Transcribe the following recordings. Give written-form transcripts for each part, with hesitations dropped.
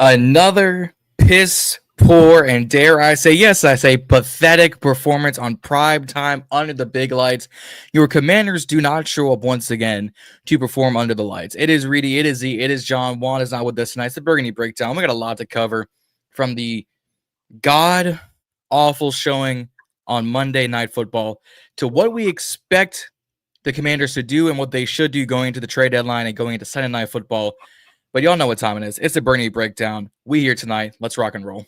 Another piss poor and dare I say pathetic performance on prime time under the big lights. Your Commanders do not show up once again to perform under the lights. It is Reedie, it is Zee, it is John. Juan is not with us tonight. It's the Burgundy Breakdown. We got a lot to cover from the god awful showing on Monday Night Football to what we expect the Commanders to do and what they should do going into the trade deadline and going into Sunday Night Football. But y'all know what time it is. It's the Burgundy Breakdown. We here tonight. Let's rock and roll.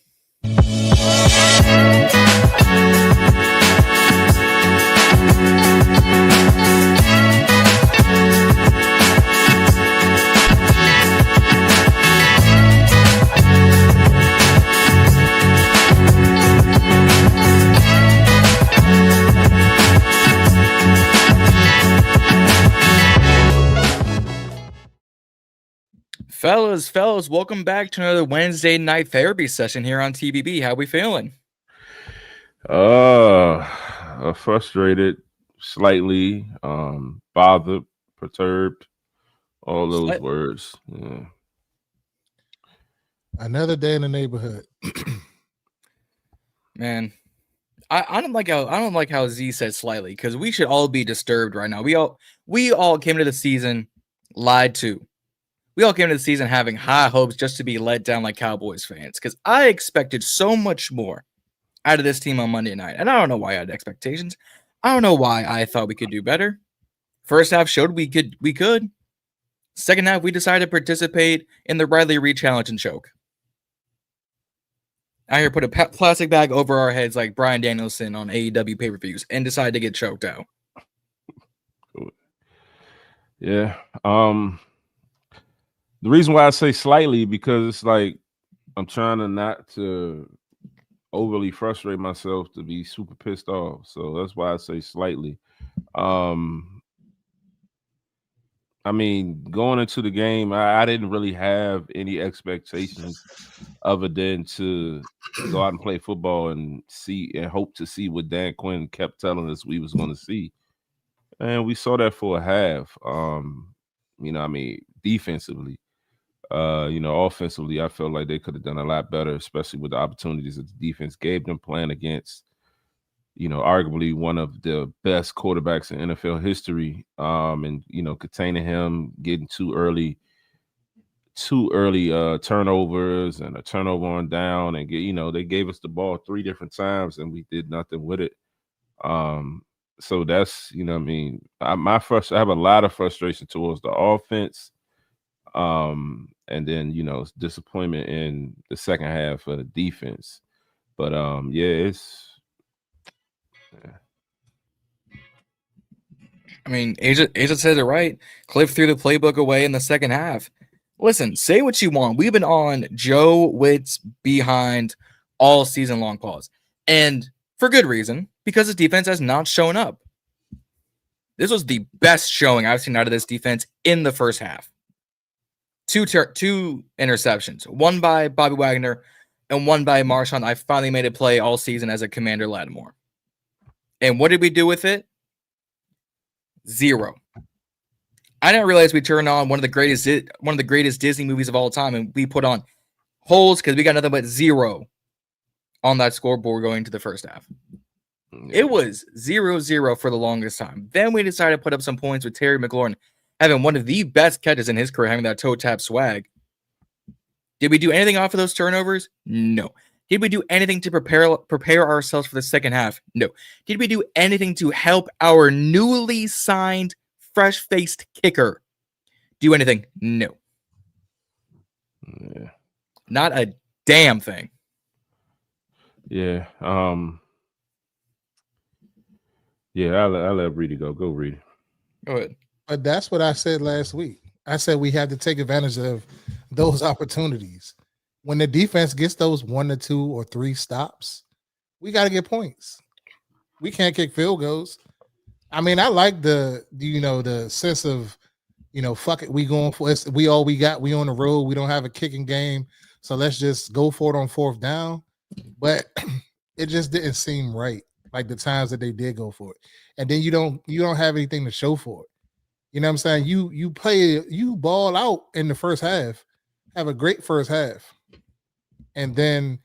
Fellas, welcome back to another Wednesday night therapy session here on TBB. How we feeling? Frustrated, slightly, bothered, perturbed, all those words. Yeah. Another day in the neighborhood. Man, I don't like how Z said slightly, because we should all be disturbed right now. We all came to the season lied to. We all came to the season having high hopes just to be let down like Cowboys fans, because I expected so much more out of this team on Monday night. And I don't know why I had expectations. I don't know why I thought we could do better. First half showed we could. Second half, we decided to participate in the Riley Reid challenge and choke. I here put a plastic bag over our heads like Bryan Danielson on AEW pay-per-views and decided to get choked out. Yeah. The reason why I say slightly, because it's like I'm trying to not to overly frustrate myself to be super pissed off. So that's why I say slightly. I mean, going into the game, I didn't really have any expectations other than to go out and play football and see and hope to see what Dan Quinn kept telling us we was going to see. And we saw that for a half. Defensively. Offensively, I felt like they could have done a lot better, especially with the opportunities that the defense gave them playing against, arguably one of the best quarterbacks in NFL history. Containing him, getting too early turnovers and a turnover on down, and they gave us the ball 3 different times and we did nothing with it. So that's I have a lot of frustration towards the offense. And then disappointment in the second half of the defense. But I mean, Asia said it right. Kliff threw the playbook away in the second half. Listen, say what you want. We've been on Joe Whitt's behind all season long pause. And for good reason, because the defense has not shown up. This was the best showing I've seen out of this defense in the first half. Two interceptions, one by Bobby Wagner and one by Marshawn. I finally made a play all season as a Commander Lattimore. And what did we do with it? 0. I didn't realize we turned on one of the greatest Disney movies of all time, and we put on holes because we got nothing but 0 on that scoreboard going into the first half. It was 0-0 for the longest time. Then we decided to put up some points with Terry McLaurin having one of the best catches in his career, having that toe tap swag. Did we do anything off of those turnovers? No. Did we do anything to prepare ourselves for the second half? No. Did we do anything to help our newly signed, fresh-faced kicker do anything? No. Yeah. Not a damn thing. Yeah. I'll let Reedie go. Go, Reedie. Go ahead. But that's what I said last week. I said we have to take advantage of those opportunities. When the defense gets those 1 to 2 or 3 stops, we got to get points. We can't kick field goals. I mean, I like the sense of, fuck it, we going for it. We all we got. We on the road. We don't have a kicking game, so let's just go for it on 4th down. But it just didn't seem right, like the times that they did go for it. And then you don't have anything to show for it. You know what I'm saying? You ball out in the first half, have a great first half, and then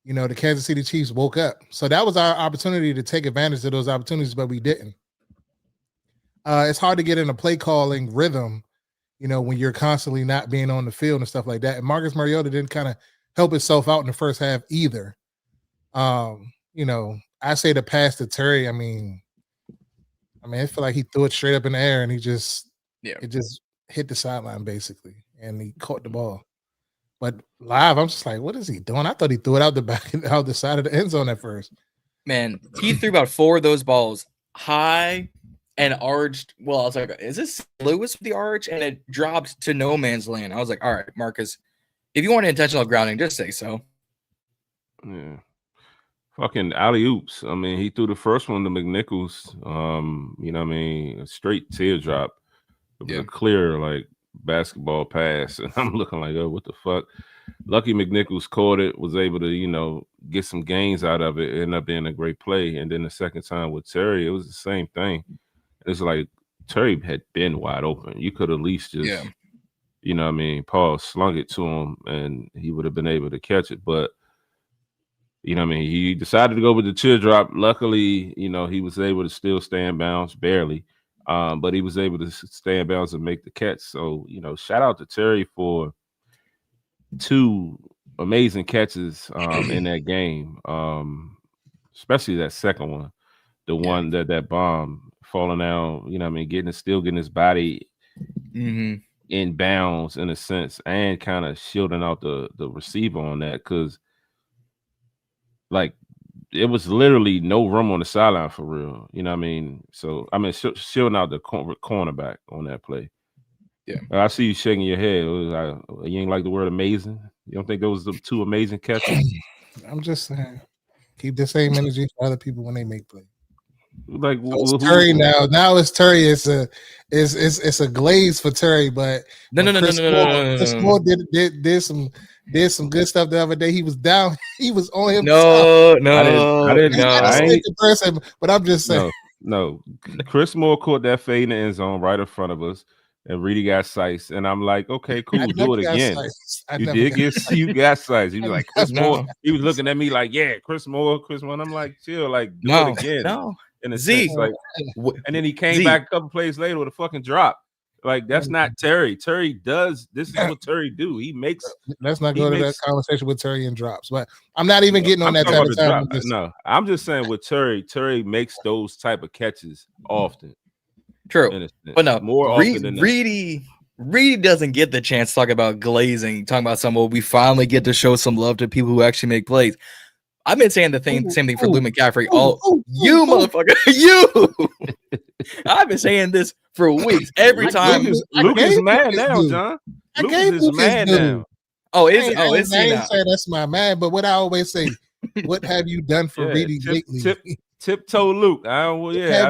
the Kansas City Chiefs woke up. So that was our opportunity to take advantage of those opportunities, but we didn't. It's hard to get in a play calling rhythm, when you're constantly not being on the field and stuff like that. And Marcus Mariota didn't kind of help himself out in the first half either. I say the pass to Terry. I feel like he threw it straight up in the air and it just hit the sideline basically, and he caught the ball. But live, I'm just like, what is he doing? I thought he threw it out the side of the end zone at first. Man, he threw about 4 of those balls high and arched. Well, I was like, is this Lewis with the arch? And it dropped to no man's land. I was like, all right, Marcus, if you want intentional grounding, just say so. Yeah. Fucking alley-oops. He threw the first one to McNichols. A straight teardrop. It was a clear, basketball pass. And I'm looking like, oh, what the fuck? Lucky McNichols caught it, was able to, get some gains out of it. It ended up being a great play. And then the second time with Terry, it was the same thing. It's like Terry had been wide open. You could at least just, Paul slung it to him and he would have been able to catch it. But, he decided to go with the teardrop. Luckily, he was able to still stay in bounds, barely. But he was able to stay in bounds and make the catch. So, shout out to Terry for 2 amazing catches in that game, especially that second one, the one that bomb falling out, getting his body in bounds in a sense, and kind of shielding out the receiver on that, because it was literally no room on the sideline for real. So shielding out the cornerback on that play. Yeah, I see you shaking your head. You ain't like the word amazing? You don't think those were 2 amazing catches? I'm just saying, keep the same energy for other people when they make plays. It's Terry now. Now it's Terry. It's a glaze for Terry, but Chris Moore did some good stuff the other day. He was down. He was on himself. I didn't know. But I'm just saying. No. Chris Moore caught that fade in the end zone right in front of us, and Reedie got sized. And I'm like, okay, cool, do it again. You got sized. He was like, Chris Moore. He was looking at me like, yeah, Chris Moore. And I'm like, chill, do it again. No. In a sense, and then he came back a couple plays later with a fucking drop. That's not Terry. Terry does. This is what Terry do. He makes. Let's not go to that conversation with Terry and drops. But I'm not even getting on that type of time. No, I'm just saying with Terry. Terry makes those type of catches often. True, but no, more often than that. Reedie doesn't get the chance to talk about glazing. Talking about someone we finally get to show some love to people who actually make plays. I've been saying the same thing for Lou McCaffrey. You motherfucker, you! I've been saying this for weeks. Every time Luke is mad now, John. Luke is mad now. Oh, is he? Oh, is he now? Say that's my man, but what I always say, what have you done for Reedie lately? Tiptoe Luke. I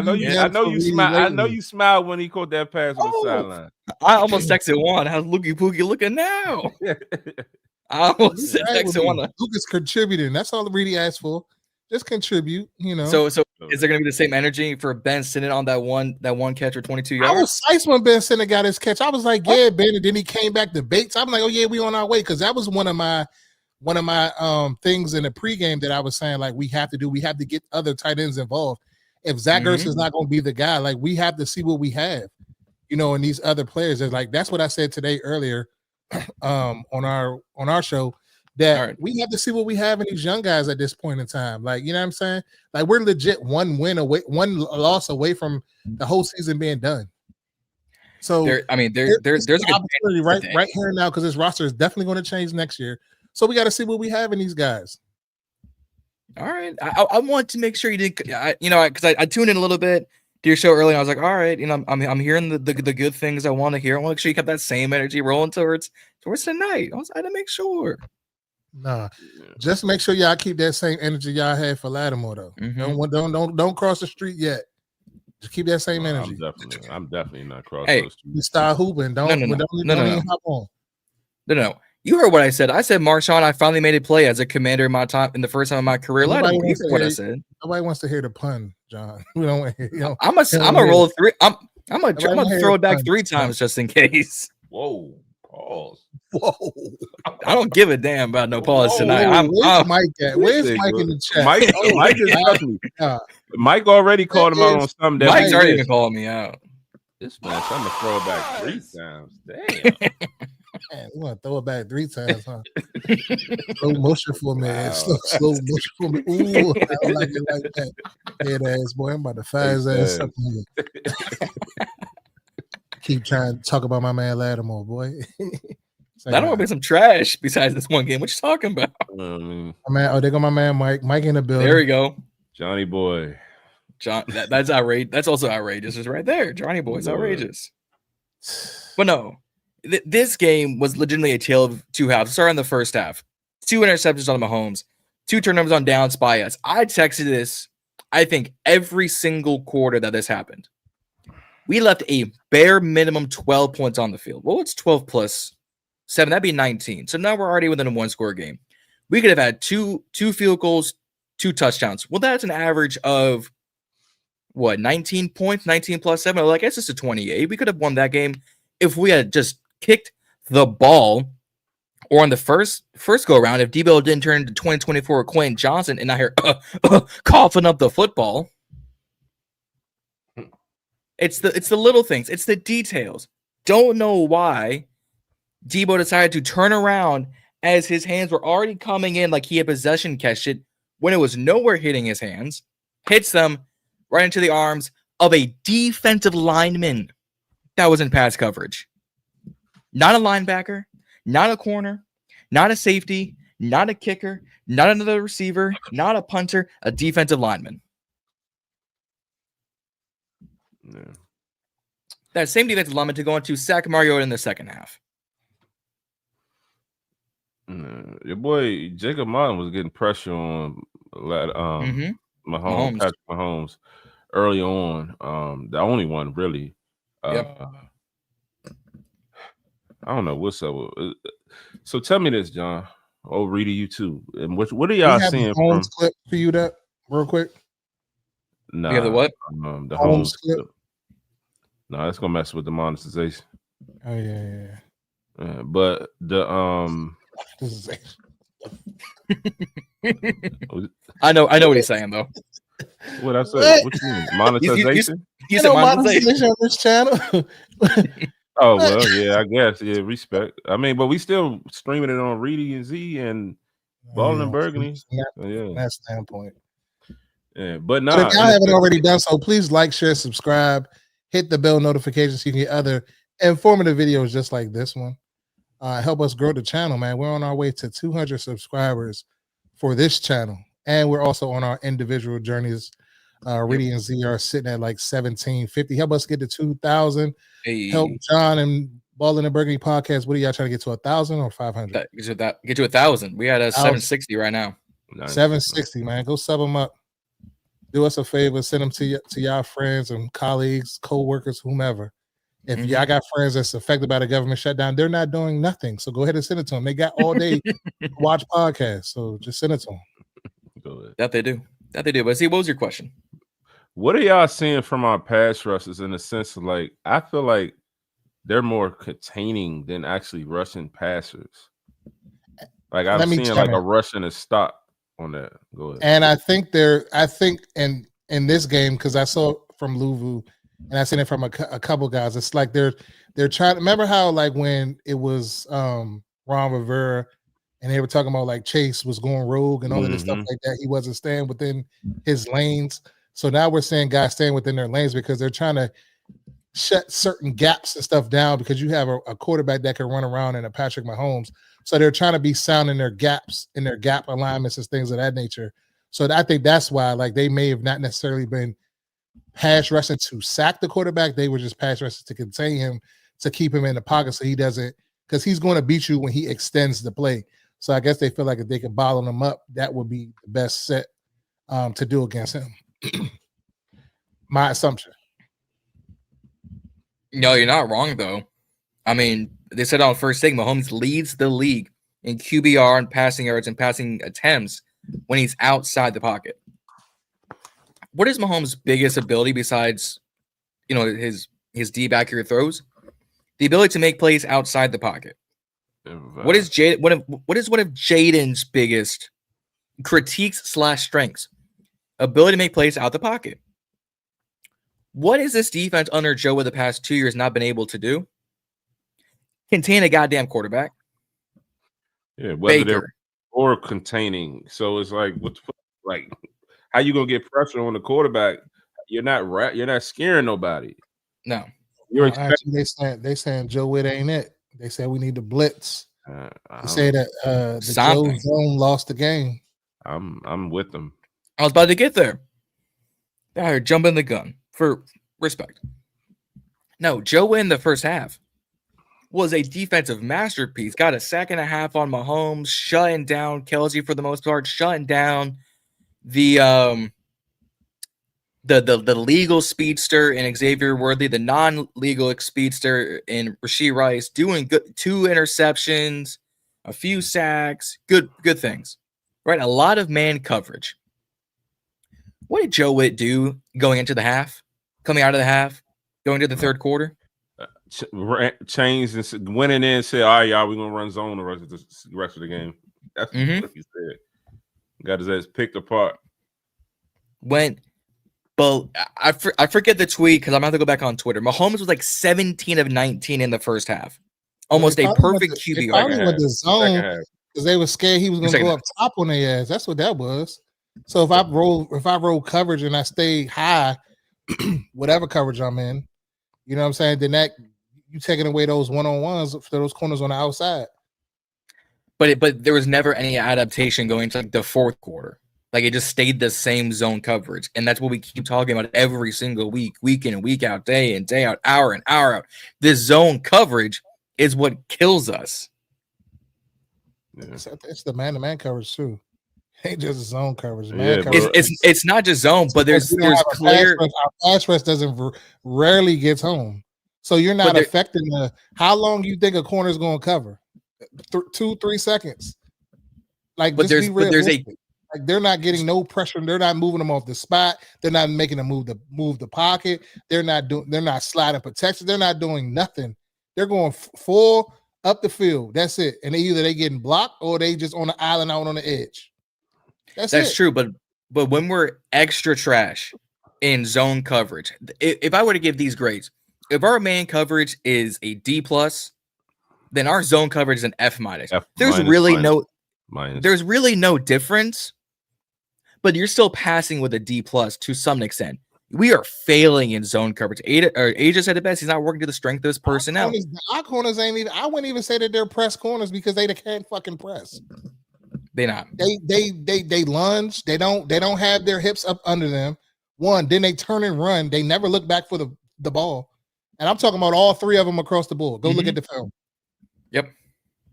know you smile. I know you smiled when he caught that pass on the sideline. I almost texted Juan. How's Lukey Pookey looking now? I almost texted Juan. Luke is contributing. That's all Reedie asked for. Just contribute. So is there going to be the same energy for Ben sitting on that one catch for 22 yards? I was psyched when Ben Sinnott got his catch. I was like, yeah, Ben. And then he came back to Bates. I'm like, oh yeah, we on our way, because that was one of my things in the pregame that I was saying, like, we have to get other tight ends involved. If Zach Ertz is not going to be the guy, like, we have to see what we have, in these other players. That's what I said today earlier on our show, that we have to see what we have in these young guys at this point in time. Like, you know what I'm saying? Like, we're legit one loss away from the whole season being done. So there's an opportunity right here now, because this roster is definitely going to change next year. So we got to see what we have in these guys. All right. I want to make sure you did, because I tuned in a little bit to your show earlier. I was like, all right, I'm hearing the good things I want to hear. I want to make sure you kept that same energy rolling towards tonight. I had to make sure. Nah, just make sure y'all keep that same energy y'all had for Lattimore, though. Don't cross the street yet. Just keep that same energy. I'm definitely not crossing the street. You start hooping. Don't even hop on. No. You heard what I said. I said, Marshawn, I finally made a play as a commander in the first time of my career. You heard what I said. Nobody wants to hear the pun, John. We don't want to hear. I'm gonna roll 3. I'm gonna throw it back 3 times just in case. Whoa. Pause. Whoa. I don't give a damn about no pause tonight. Where's Mike at? Where's Mike in the chat? Mike is trust me. Mike already called him out on something. Mike's already been calling me out. This man, I'm gonna throw it back 3 times. Damn. Man, you want to throw it back 3 times, huh? Slow motion for me. Wow. Slow motion for me. Ooh, I don't like it like that. Head ass boy, I'm about to fire his ass up here. Keep trying to talk about my man Lattimore, boy. That don't be some trash besides this one game. What you talking about? Man, oh, there go my man Mike. Mike in the building. There we go. Johnny boy. John, that's outrageous. That's also outrageous. It's right there. Johnny boy's outrageous. But no, this game was legitimately a tale of 2 halves. Starting in the first half, 2 interceptions on Mahomes, 2 turnovers on downs by us. I texted this, I think, every single quarter that this happened. We left a bare minimum 12 points on the field. Well, it's 12 plus 7. That'd be 19. So now we're already within a 1-score game. We could have had two field goals, 2 touchdowns. Well, that's an average of what, 19 points, 19 plus 7. Well, I guess it's a 28. We could have won that game if we had just kicked the ball, or on the first go around, if Deebo didn't turn into 2024 Quentin Johnson and I hear coughing up the football. It's the little things. It's the details. Don't know why Deebo decided to turn around as his hands were already coming in like he had possession catch it when it was nowhere hitting his hands. Hits them right into the arms of a defensive lineman that was in pass coverage. Not a linebacker, not a corner, not a safety, not a kicker, not another receiver, not a punter, a defensive lineman. Yeah. That same defensive lineman to go into sack Mariota in the second half. Your boy Jacob Martin was getting pressure on Mahomes, Patrick Mahomes early on. The only one really. Yep. I don't know what's up. So tell me this, John. Oh, Reedie, you too. And what are y'all seeing from clip for you that real quick? Nah, you have the what? The Holmes clip. No, that's gonna mess with the monetization. Oh yeah. But the I know what he's saying though. What I said? What you mean? Monetization? You said monetization on this channel. Oh well, yeah, I guess. Yeah, respect. I mean, but we still streaming it on Reedie Zee and Ballin' and Burgundy. From that standpoint. Yeah, but if y'all haven't already done so, please like, share, subscribe, hit the bell notifications so you can get other informative videos just like this one. Help us grow the channel, man. We're on our way to 200 subscribers for this channel, and we're also on our individual journeys. Reedie and Z are sitting at like 1750. Help us get to 2,000. Hey. Help John and Ballin' and Burgundy podcast. What are y'all trying to get to, 1,000 or 500? Get to 1,000. We had a 760 right now. 760, man. Go sub them up. Do us a favor. Send them to y'all friends and colleagues, co-workers, whomever. If y'all got friends that's affected by the government shutdown, they're not doing nothing. So go ahead and send it to them. They got all day to watch podcasts. So just send it to them. Go ahead. That they do. But see, what was your question? What are y'all seeing from our pass rushers in the sense of, like, I feel like they're more containing than actually rushing passers. Like I'm seeing like a rush and a stop on that. Go ahead. And I think in this game, because I saw from Louvu and I seen it from a couple guys, it's like they're trying to remember how, like, when it was Ron Rivera and they were talking about like Chase was going rogue and all of this stuff like that. He wasn't staying within his lanes. So now we're seeing guys staying within their lanes because they're trying to shut certain gaps and stuff down because you have a quarterback that can run around in a Patrick Mahomes. So they're trying to be sound in their gaps, in their gap alignments and things of that nature. So I think that's why, like, they may have not necessarily been pass rushing to sack the quarterback. They were just pass rushing to contain him, to keep him in the pocket so he doesn't, because he's going to beat you when he extends the play. So I guess they feel like if they could bottle him up, that would be the best set to do against him. My assumption. No, you're not wrong, though. I mean, they said on first thing, Mahomes leads the league in QBR and passing yards and passing attempts when he's outside the pocket. What is Mahomes' biggest ability besides, his deep accurate throws? The ability to make plays outside the pocket. What is one of Jaden's biggest critiques / strengths? Ability to make plays out the pocket. What is this defense under Joe with the past 2 years not been able to do? Contain a goddamn quarterback. Yeah, whether Baker. they're or containing. So it's like, what the fuck? Like, how you gonna get pressure on the quarterback? You're not scaring nobody. No. You're actually, they saying Joe Whitt ain't it. They said we need to blitz. They say that the Joe zone lost the game. I'm with them. I was about to get there. They're jumping the gun for respect. No, Joe Whitt in the first half was a defensive masterpiece. Got a sack and a half on Mahomes, shutting down Kelsey for the most part, shutting down the legal speedster in Xavier Worthy, the non-legal speedster in Rashee Rice, doing good, 2 interceptions, a few sacks, good things. Right? A lot of man coverage. What did Joe Whitt do going into the half? Coming out of the half? Going to the third quarter? Changed and went in there and said, all right, y'all, we're going to run zone the rest of the game. That's what he said. Got his ass picked apart. But I forget the tweet because I'm going to have to go back on Twitter. Mahomes was like 17 of 19 in the first half. Almost a perfect QB. They probably went to zone because they were scared he was going to go up top on their ass. That's what that was. So if I roll coverage and I stay high, whatever coverage I'm in, you know what I'm saying, then that you taking away those one-on-ones for those corners on the outside. But there was never any adaptation going to like the fourth quarter. Like it just stayed the same zone coverage. And that's what we keep talking about every single week in and week out, day in, day out, hour in, hour out. This zone coverage is what kills us. Yeah. It's the man-to-man coverage too. It ain't just zone coverage. It's not just zone, but there's clear. Our pass rush doesn't rarely gets home. So you're not affecting how long you think a corner is going to cover? 2-3 seconds. Like, but there's like they're not getting no pressure. They're not moving them off the spot. They're not making them move the pocket. They're not sliding protection. They're not doing nothing. They're going full up the field. That's it. And either they getting blocked or they just on the island out on the edge. That's true. But when we're extra trash in zone coverage, if I were to give these grades, if our man coverage is a D+, then our zone coverage is an F-. There's really no difference, but you're still passing with a D+ to some extent. We are failing in zone coverage. Aja said it best. He's not working to the strength of his personnel. Our corners ain't even. I wouldn't even say that they're press corners because they can't fucking press. They not. They lunge. They don't have their hips up under them. Then they turn and run. They never look back for the ball. And I'm talking about all 3 of them across the board. Go look at the film. Yep.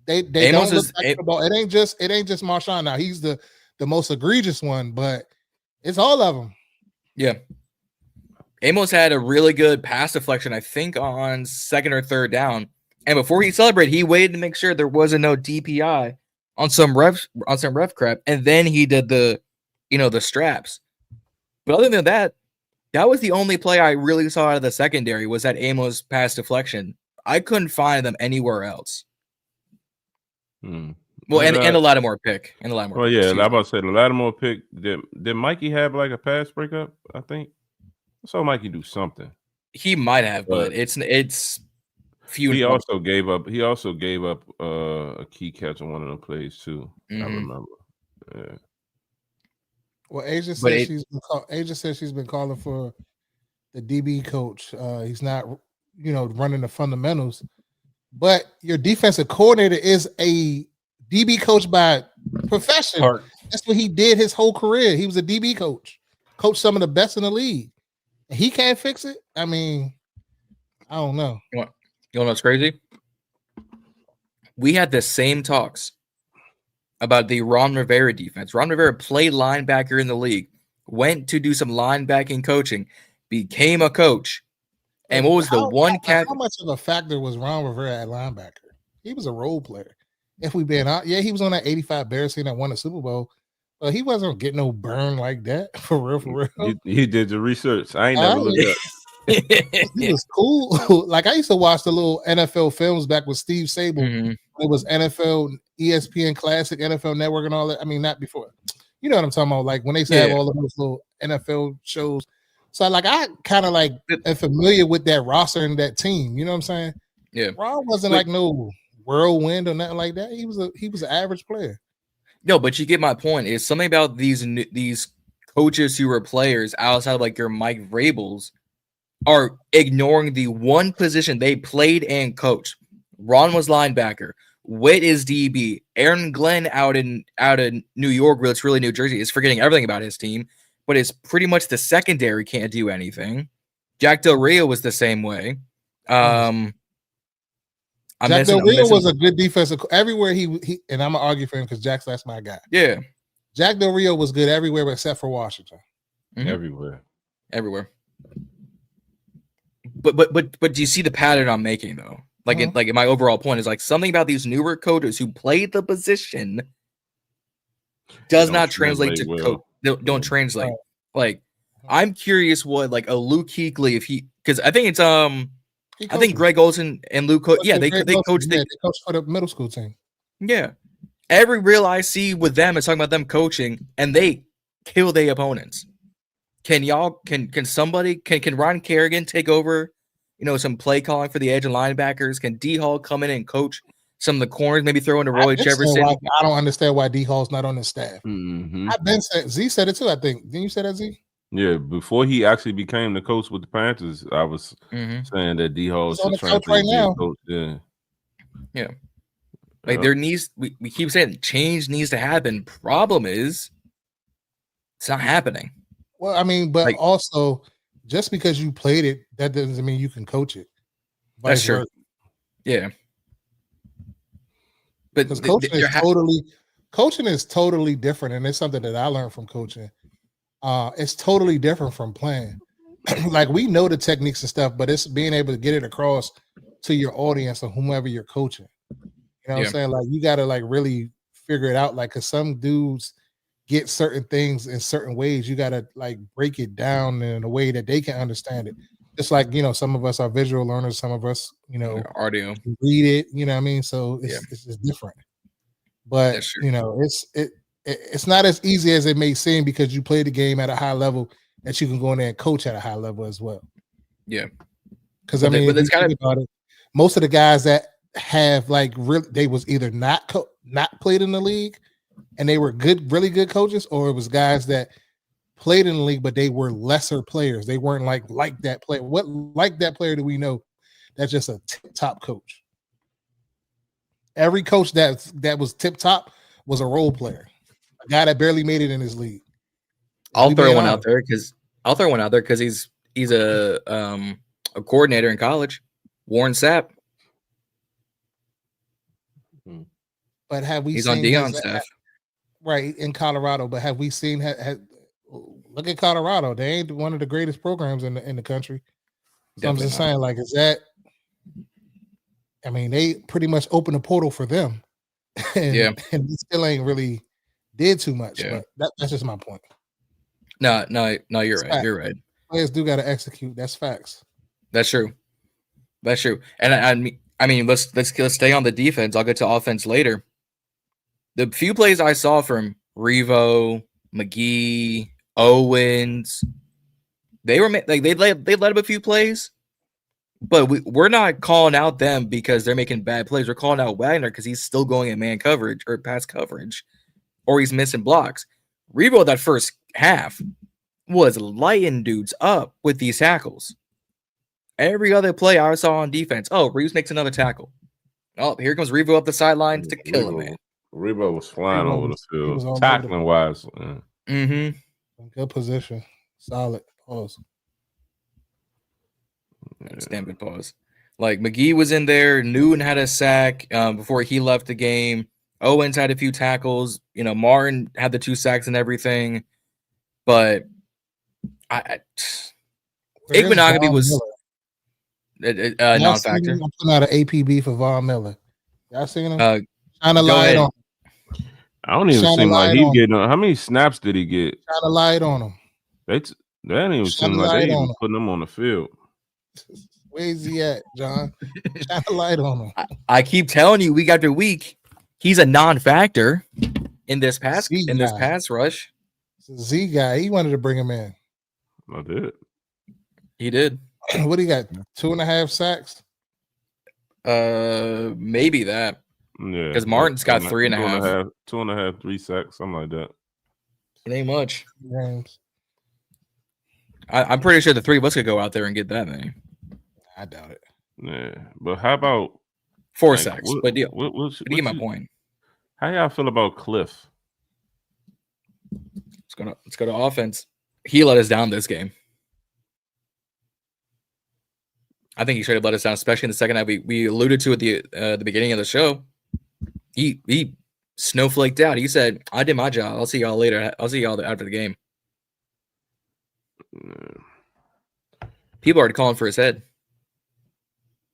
They don't look back for the ball. It ain't just Marshawn now. He's the most egregious one, but it's all of them. Yeah. Amos had a really good pass deflection, I think, on second or third down. And before he celebrated, he waited to make sure there wasn't no DPI on some ref crap, and then he did the straps. But other than that, that was the only play I really saw out of the secondary was that Amos pass deflection. I couldn't find them anywhere else. Well, and a Lattimore pick. Well, yeah, I'm about to say the Lattimore pick. Did Mikey have like a pass breakup? I think I saw Mikey do something. He might have, but it's few. He also gave up a key catch on one of the plays too. I remember. Yeah. Well, Aja said she's been calling for the DB coach. He's not, running the fundamentals, but your defensive coordinator is a DB coach by profession. That's what he did his whole career. He was a DB coach, coached some of the best in the league. He can't fix it. I mean, I don't know. You know what's crazy? We had the same talks about the Ron Rivera defense. Ron Rivera played linebacker in the league, went to do some linebacking coaching, became a coach. And what was the one cap? How much of a factor was Ron Rivera at linebacker? He was a role player. If we've been out, he was on that 85 Bears team that won the Super Bowl. But he wasn't getting no burn like that. For real. He did the research. I ain't never looked up. He was cool. Like I used to watch the little NFL films back with Steve Sable It was NFL, ESPN Classic, NFL Network, and all that. I mean, not before. You know what I'm talking about? Like when they say have all of those little NFL shows. So like I kind of like am familiar with that roster and that team. You know what I'm saying? Yeah. Ron wasn't like no whirlwind or nothing like that. He was an average player. No, but you get my point. It's something about these coaches who were players outside of like your Mike Vrabels are ignoring the one position they played and coached. Ron was linebacker. Whitt is DB. Aaron Glenn out in New York, it's really New Jersey, is forgetting everything about his team, but it's pretty much the secondary can't do anything. Jack Del Rio was the same way. Jack Del Rio was a good defensive everywhere he and I'm gonna argue for him because that's my guy. Yeah. Jack Del Rio was good everywhere except for Washington. Mm-hmm. Everywhere. But do you see the pattern I'm making though? Like in my overall point is like something about these newer coaches who played the position does not translate to coach. Don't translate. Like I'm curious what like a Lukey Pookey if because I think it's I think Greg Olsen and Luke they coach for the middle school team. Yeah. Every reel I see with them is talking about them coaching and they kill their opponents. Can Ryan Kerrigan take over, some play calling for the edge and linebackers? Can D Hall come in and coach some of the corners, maybe throw into Roy Jefferson? I don't understand why D Hall's not on the staff. Mm-hmm. I've been said Z said it too, I think. Didn't you say that, Z? Yeah, before he actually became the coach with the Panthers, I was saying that D Hall should translate right now. Coach. Yeah. Like there needs we keep saying change needs to happen. Problem is it's not happening. Well, I mean, but like, also just because you played it, that doesn't mean you can coach it. That's true. Yeah. But coaching is totally different, and it's something that I learned from coaching. It's totally different from playing. Like we know the techniques and stuff, but it's being able to get it across to your audience or whomever you're coaching. You know what I'm saying? Like you got to like really figure it out. Like, cause some dudes get certain things in certain ways. You got to like break it down in a way that they can understand it. It's like, some of us are visual learners. Some of us, audio read it, you know what I mean? So it's just different, but it's not as easy as it may seem because you play the game at a high level that you can go in there and coach at a high level as well. Yeah. Cause if you think about it, most of the guys that have like they was either not played in the league and they were really good coaches, or it was guys that played in the league, but they were lesser players. They weren't like that player. What like that player do we know that's just a top coach? Every coach that was tip top was a role player, a guy that barely made it in his league. I'll throw one out there because he's a coordinator in college, Warren Sapp. But have we he's seen on Deion's staff, right, in Colorado? But have we seen? Look at Colorado; they ain't one of the greatest programs in the country. So I'm just saying, like, is that? I mean, they pretty much opened a portal for them, and they still ain't really did too much. Yeah. But that's just my point. No, you're right. You're right. Players do got to execute. That's facts. That's true. And I mean, let's stay on the defense. I'll get to offense later. The few plays I saw from Revo, McGee, Owens, they were like they let up a few plays, but we're not calling out them because they're making bad plays. We're calling out Wagner because he's still going at man coverage or pass coverage, or he's missing blocks. Revo that first half was lighting dudes up with these tackles. Every other play I saw on defense, Reeves makes another tackle. Oh, here comes Revo up the sidelines to kill him, man. Revo was flying over the field, tackling wise. Good position. Solid. Pause. Stamping pause. Like McGee was in there. Newton had a sack before he left the game. Owens had a few tackles. Martin had the 2 sacks and everything. But Igbenogany was non-factor. I'm putting out an APB for Von Miller. Y'all seen him? Shine a light on. I don't even seem like he getting on. How many snaps did he get? Shine a light on him. That didn't even seem like they even putting him on the field. Where's he at, John? Shine a light on him. I keep telling you, week after week, he's a non-factor in this pass rush. It's a Z guy. He wanted to bring him in. I did. He did. What do you got? 2.5 sacks? Maybe that. Yeah, because Martin's got 3.5. 2.5, 3 sacks, something like that. It ain't much. Games. I'm pretty sure the three of us could go out there and get that many. I doubt it. Yeah, but how about 4 sacks? But you get my point. How y'all feel about Kliff? Let's go to offense. He let us down this game. I think he should have let us down, especially in the second half. We alluded to at the beginning of the show. He snowflaked out. He said, "I did my job. I'll see y'all later. I'll see y'all after the game." People are calling for his head.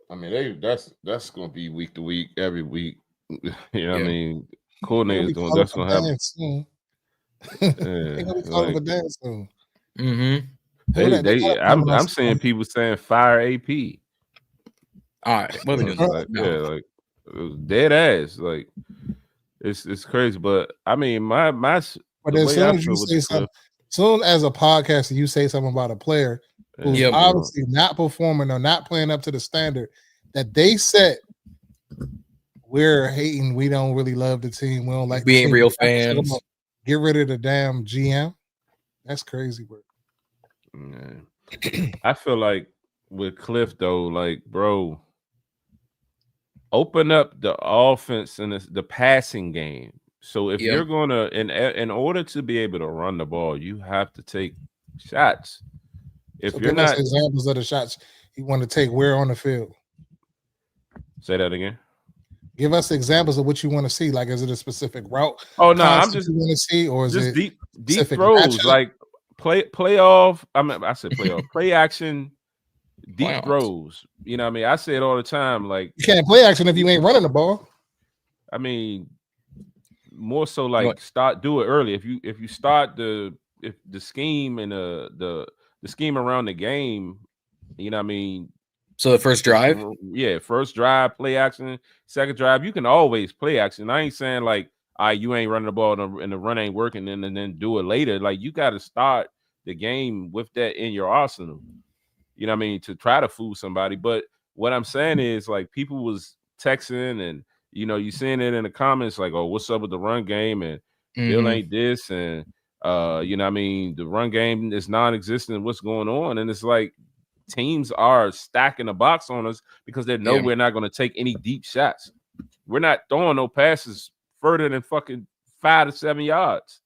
I mean, that's going to be week to week, every week. You know what I mean? Coordinators doing that's going to happen. Soon. They're going to be calling for dance soon. Mm-hmm. I'm seeing people saying fire AP. All right, what are we doing? Like, yeah, like it was dead ass. Like it's crazy, but I mean, my. But as soon as you say something, soon as a podcaster you say something about a player who's obviously not performing or not playing up to the standard that they set, we're hating. We don't really love the team. We don't like. We ain't real fans. Get rid of the damn GM. That's crazy work. Yeah. I feel like with Kliff though, like bro, open up the offense and the passing game. So if you're gonna, in order to be able to run the ball, you have to take shots. If you're not, examples of the shots you want to take, where on the field? Say that again. Give us examples of what you want to see. Like, is it a specific route? Oh no, I'm just want to see, or is just it deep throws matchup? Like playoff. I said playoff, play action, deep throws. You know what I mean? I say it all the time. Like you can't play action if you ain't running the ball. I mean, more so like do it early. If you start the scheme and the scheme around the game, you know what I mean. So the first drive, first drive, play action. Second drive, you can always play action. I ain't saying like, you ain't running the ball and the run ain't working, and then do it later. Like you got to start the game with that in your arsenal. You know what I mean, to try to fool somebody. But what I'm saying is like people was texting and you know you seeing it in the comments like, oh, what's up with the run game and Bill ain't this and you know what I mean, the run game is non-existent. What's going on? And it's like. Teams are stacking the box on us because they know we're not going to take any deep shots. We're not throwing no passes further than fucking 5 to 7 yards.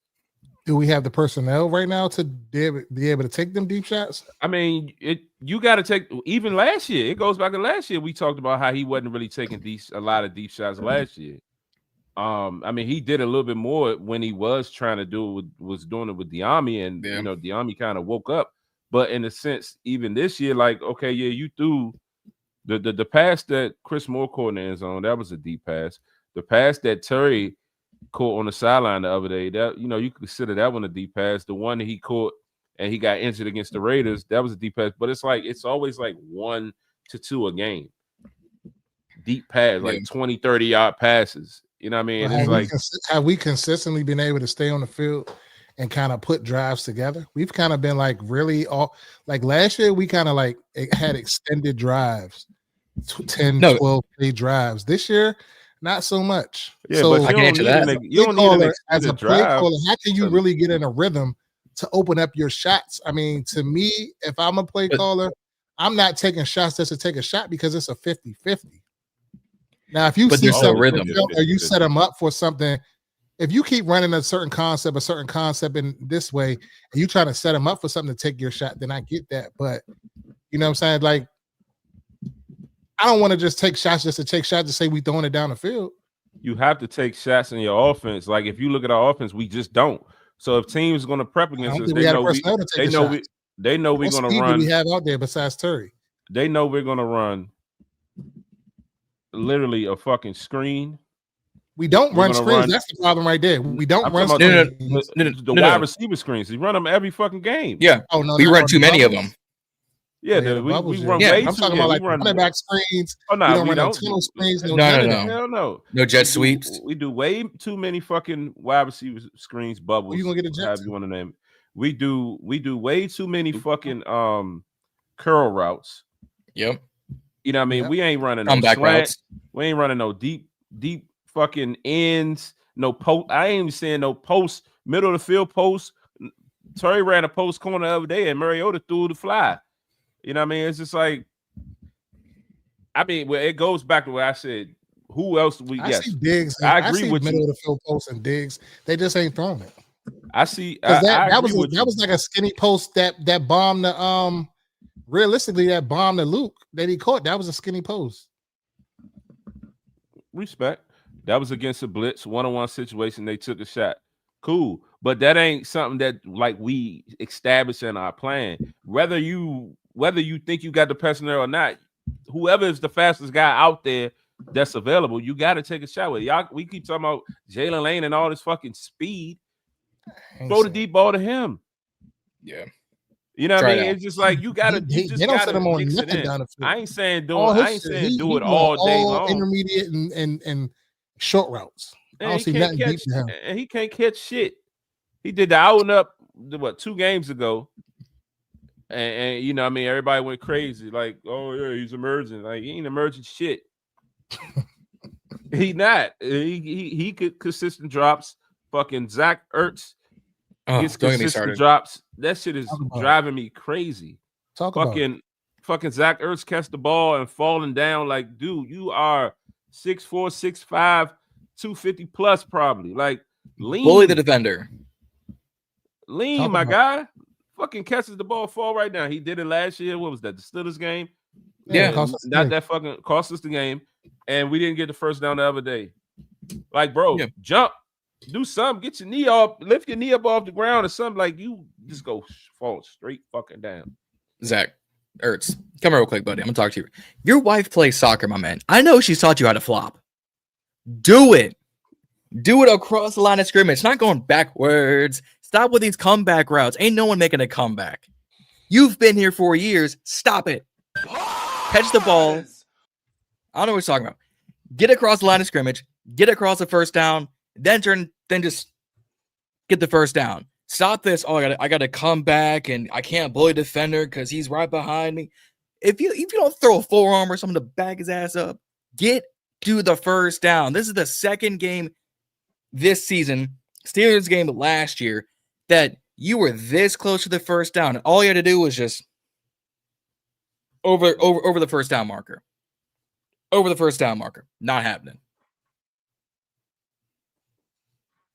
Do we have the personnel right now to be able to take them deep shots? I mean, you got to take even last year. It goes back to last year. We talked about how he wasn't really taking a lot of deep shots last year. I mean, he did a little bit more when he was trying to do it was doing it with Diami, and you know, Diami kind of woke up. But in a sense, even this year, like, okay, yeah, you threw the pass that Chris Moore caught in the end zone, that was a deep pass. The pass that Terry caught on the sideline the other day, that you know, you consider that one a deep pass. The one that he caught and he got injured against the Raiders, that was a deep pass. But it's like it's always like 1 to 2 a game. Deep pass, like 20, 30-yard passes. You know what I mean? Well, have we consistently been able to stay on the field and kind of put drives together? We've kind of been like really like last year we kind of like had extended drives, 10, 12 play drives. This year, not so much. Yeah, so but I can answer that. You don't need an as a play caller, how can you really get in a rhythm to open up your shots? I mean, to me, if I'm a play caller, I'm not taking shots just to take a shot because it's a 50-50. Now, if you see something rhythm, or you set them up for something, if you keep running a certain concept in this way, and you trying to set them up for something to take your shot, then I get that. But you know what I'm saying? Like, I don't want to just take shots just to take shots to say we throwing it down the field. You have to take shots in your offense. Like if you look at our offense, we just don't. So if teams are going to prep against us, they know we're going to run. Do we have out there besides Terry? They know we're going to run literally a fucking screen. We don't run screens. That's the problem right there. We don't run screens. The wide receiver screens. We run them every fucking game. Yeah. Oh no, we run too many of them. Yeah, the we bubbles, run yeah. way I'm too. talking Yeah, about we like run. running back screens. Oh no, We don't we run no don't. tunnel screens, No, none of no. that. Hell no. No jet sweeps. We do way too many fucking wide receiver screens, bubbles. Who you gonna get a jet However to? you want to name it. We do way too many fucking curl routes. Yep. You know what I mean? Yep. We ain't running no Comeback slant. routes. We ain't running no deep fucking ends. No post. I ain't even saying no post, middle of the field post. Terry ran a post corner the other day and Mariota threw the fly. You know what I mean? It's just like, I mean, well, it goes back to what I said. Who else we I yes. see Diggs. I I agree see with middle you. of the field posts and Diggs. They just ain't throwing it. I see. Because I that agree with you. was like a skinny post that bombed the realistically that bombed the Luke that he caught. That was a skinny post. Respect. That was against a blitz, one-on-one situation. They took a shot. Cool. But that ain't something that like we established in our plan. Whether you think you got the personnel or not, whoever is the fastest guy out there that's available, you got to take a shot with. Y'all, we keep talking about Jalen Lane and all this fucking speed. Throw the deep ball to him. Yeah. You know what Try I mean? it out. It's just like you gotta. You just they don't gotta set him on mix it nothing in. down the field. I ain't saying do All it. his I ain't shit, saying he do it doing all day long. intermediate and short routes. I And don't he see can't nothing deep catch. to him. And he can't catch shit. He did the out and up. What 2 games ago? And you know, what I mean, everybody went crazy. Like, oh yeah, he's emerging. Like he ain't emerging shit. He not. He could consistent drops. Fucking Zach Ertz Oh, gets don't get me consistent started. drops. That shit is Talk about it. driving me crazy. Talk about it. Fucking Zach Ertz catch the ball and falling down like, dude, you are 6'4", 6'5", 250 plus probably. Like lean, Bully the defender. lean, Talk my about guy. Fucking catches the ball, fall right down. He did it last year. What was that? The Steelers game. Yeah. Cost us the Not game. that fucking cost us the game, and we didn't get the first down the other day. Like, bro, Yeah. jump, do something, get your knee off, lift your knee up off the ground or something. Like you just go fall straight fucking down. Zach Ertz, come here real quick, buddy. I'm gonna talk to you. Your wife plays soccer, my man. I know she's taught you how to flop. Do it. Do it across the line of scrimmage. Not going backwards. Stop with these comeback routes. Ain't no one making a comeback. You've been here for years. Stop it. Catch the ball. I don't know what he's talking about. Get across the line of scrimmage. Get across the first down. Then just get the first down. Stop this. Oh, I gotta come back and I can't bully defender because he's right behind me. If you don't throw a forearm or something to back his ass up, get to the first down. This is the second game this season, Steelers game last year, that you were this close to the first down. And all you had to do was just over the first down marker. Over the first down marker. Not happening.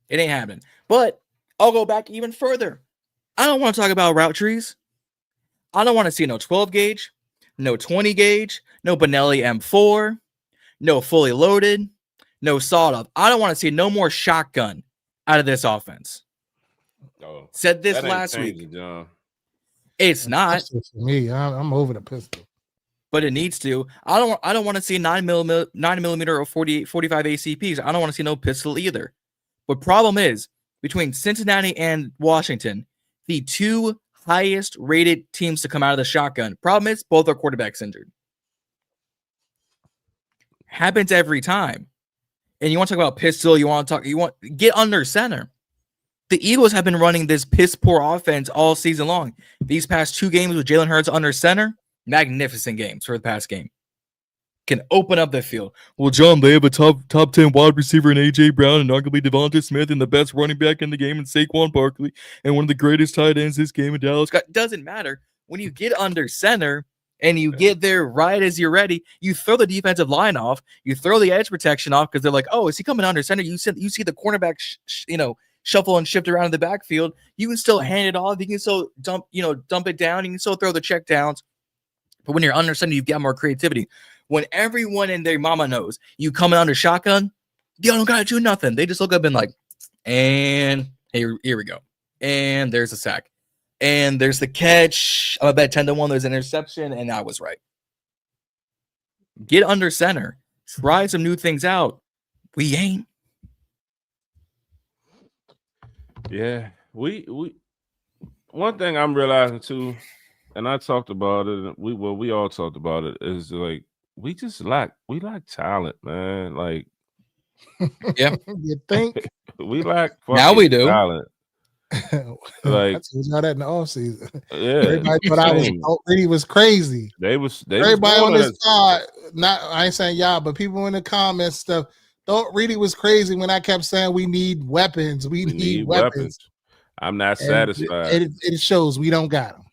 It ain't happening. But I'll go back even further. I don't want to talk about route trees. I don't want to see no 12 gauge, no 20 gauge, no Benelli M4, no fully loaded, no sawed up. I don't want to see no more shotgun out of this offense. Oh, Said this that ain't last changing, week. John. It's not, Pistol for me. I'm over the pistol. but it needs to. I don't want to see 9mm or 45 ACPs. I don't want to see no pistol either. But problem is, between Cincinnati and Washington, the 2 highest rated teams to come out of the shotgun. Problem is, both our quarterbacks injured. Happens every time. And you want to talk about pistol, get under center. The Eagles have been running this piss poor offense all season long. These past 2 games with Jalen Hurts under center, magnificent games for the past game. Can open up the field. Well, John, they have a top 10 wide receiver in AJ Brown and arguably Devonta Smith and the best running back in the game in Saquon Barkley and one of the greatest tight ends this game in Dallas. Doesn't matter. When you get under center and you get there right as you're ready, you throw the defensive line off, you throw the edge protection off because they're like, oh, is he coming under center? You see the cornerback, shuffle and shift around in the backfield. You can still hand it off. You can still dump it down. You can still throw the check downs. But when you're under center, you've got more creativity. When everyone and their mama knows you coming under shotgun, you don't gotta do nothing. They just look up and like, and here we go. And there's a sack. And there's the catch. I'm about 10-1. There's an interception, and I was right. Get under center. Try some new things out. We ain't. Yeah, we. One thing I'm realizing too, and I talked about it. We all talked about it. Is like we lack talent, man. Like Yeah. You think? we lack Now we fucking do. talent. I Like told y'all that in the offseason. yeah, Everybody thought same. Reedie was crazy. They was Everybody on going this side, I ain't saying y'all, but people in the comments stuff thought Reedie was crazy when I kept saying we need weapons. We need weapons. I'm not And satisfied. It shows we don't got them.